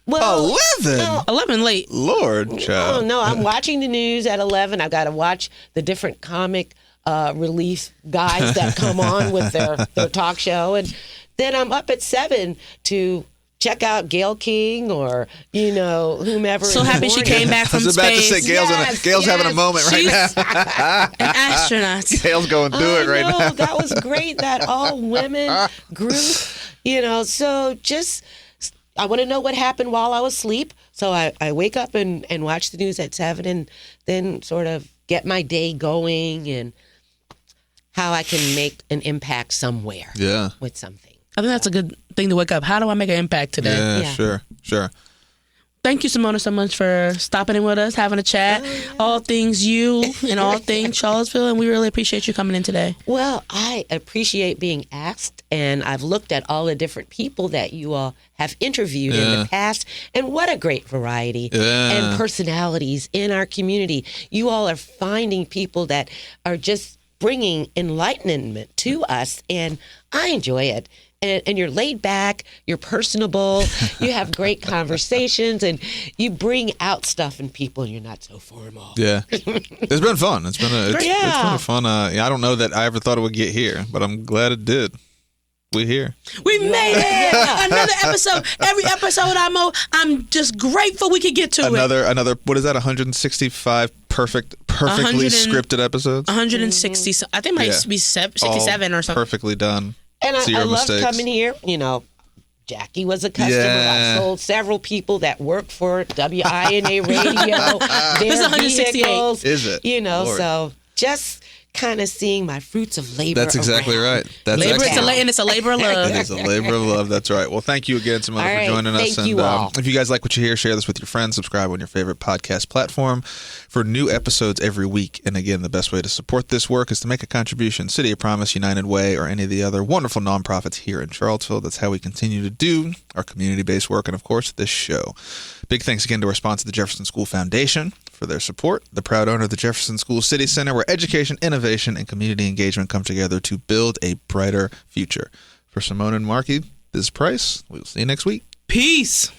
Well,
11?
11 late.
Lord, child.
Oh, no, I'm watching the news at 11. I've got to watch the different comic relief guys that come on with their talk show. And then I'm up at 7 to check out Gail King or, whomever.
So happy she came back from space.
I was about to say, Gail's having a moment right now.
An astronaut.
Gail's going through it right now.
That was great, that all-women group. So just, I want to know what happened while I was asleep. So I wake up and watch the news at 7 and then sort of get my day going and how I can make an impact somewhere with something.
I think that's a good thing to wake up. How do I make an impact today?
Yeah. Sure.
Thank you, Simona, so much for stopping in with us, having a chat. All things you and all things Charlottesville, and we really appreciate you coming in today.
Well, I appreciate being asked, and I've looked at all the different people that you all have interviewed in the past, and what a great variety and personalities in our community. You all are finding people that are just bringing enlightenment to us, and I enjoy it. And you're laid back, you're personable, you have great conversations, and you bring out stuff in people, and you're not so formal.
Yeah. It's been fun. It's been a fun, I don't know that I ever thought it would get here, but I'm glad it did. We're here.
We made it! Another episode. Every episode I'm just grateful we could get to
Another, what is that, 165 perfectly scripted episodes?
160, I think it might be 67 or something.
Perfectly done.
And I love
mistakes.
coming here. Jackie was a customer. I sold several people that work for WINA Radio.
This is 168.
Vehicles,
Is it?
Lord. So just kind of seeing my fruits of labor.
That's exactly
around.
right. That's
and it's a labor of love.
It is a labor of love. That's right. Well, thank you again, Simona, for joining us.
Thank you all.
If you guys like what you hear, share this with your friends. Subscribe on your favorite podcast platform for new episodes every week. And again, the best way to support this work is to make a contribution. City of Promise, United Way, or any of the other wonderful nonprofits here in Charlottesville. That's how we continue to do our community-based work and, of course, this show. Big thanks again to our sponsor, the Jefferson School Foundation, for their support. The proud owner of the Jefferson School City Center, where education, innovation, and community engagement come together to build a brighter future. For Simona and Marky, this is Price. We'll see you next week.
Peace.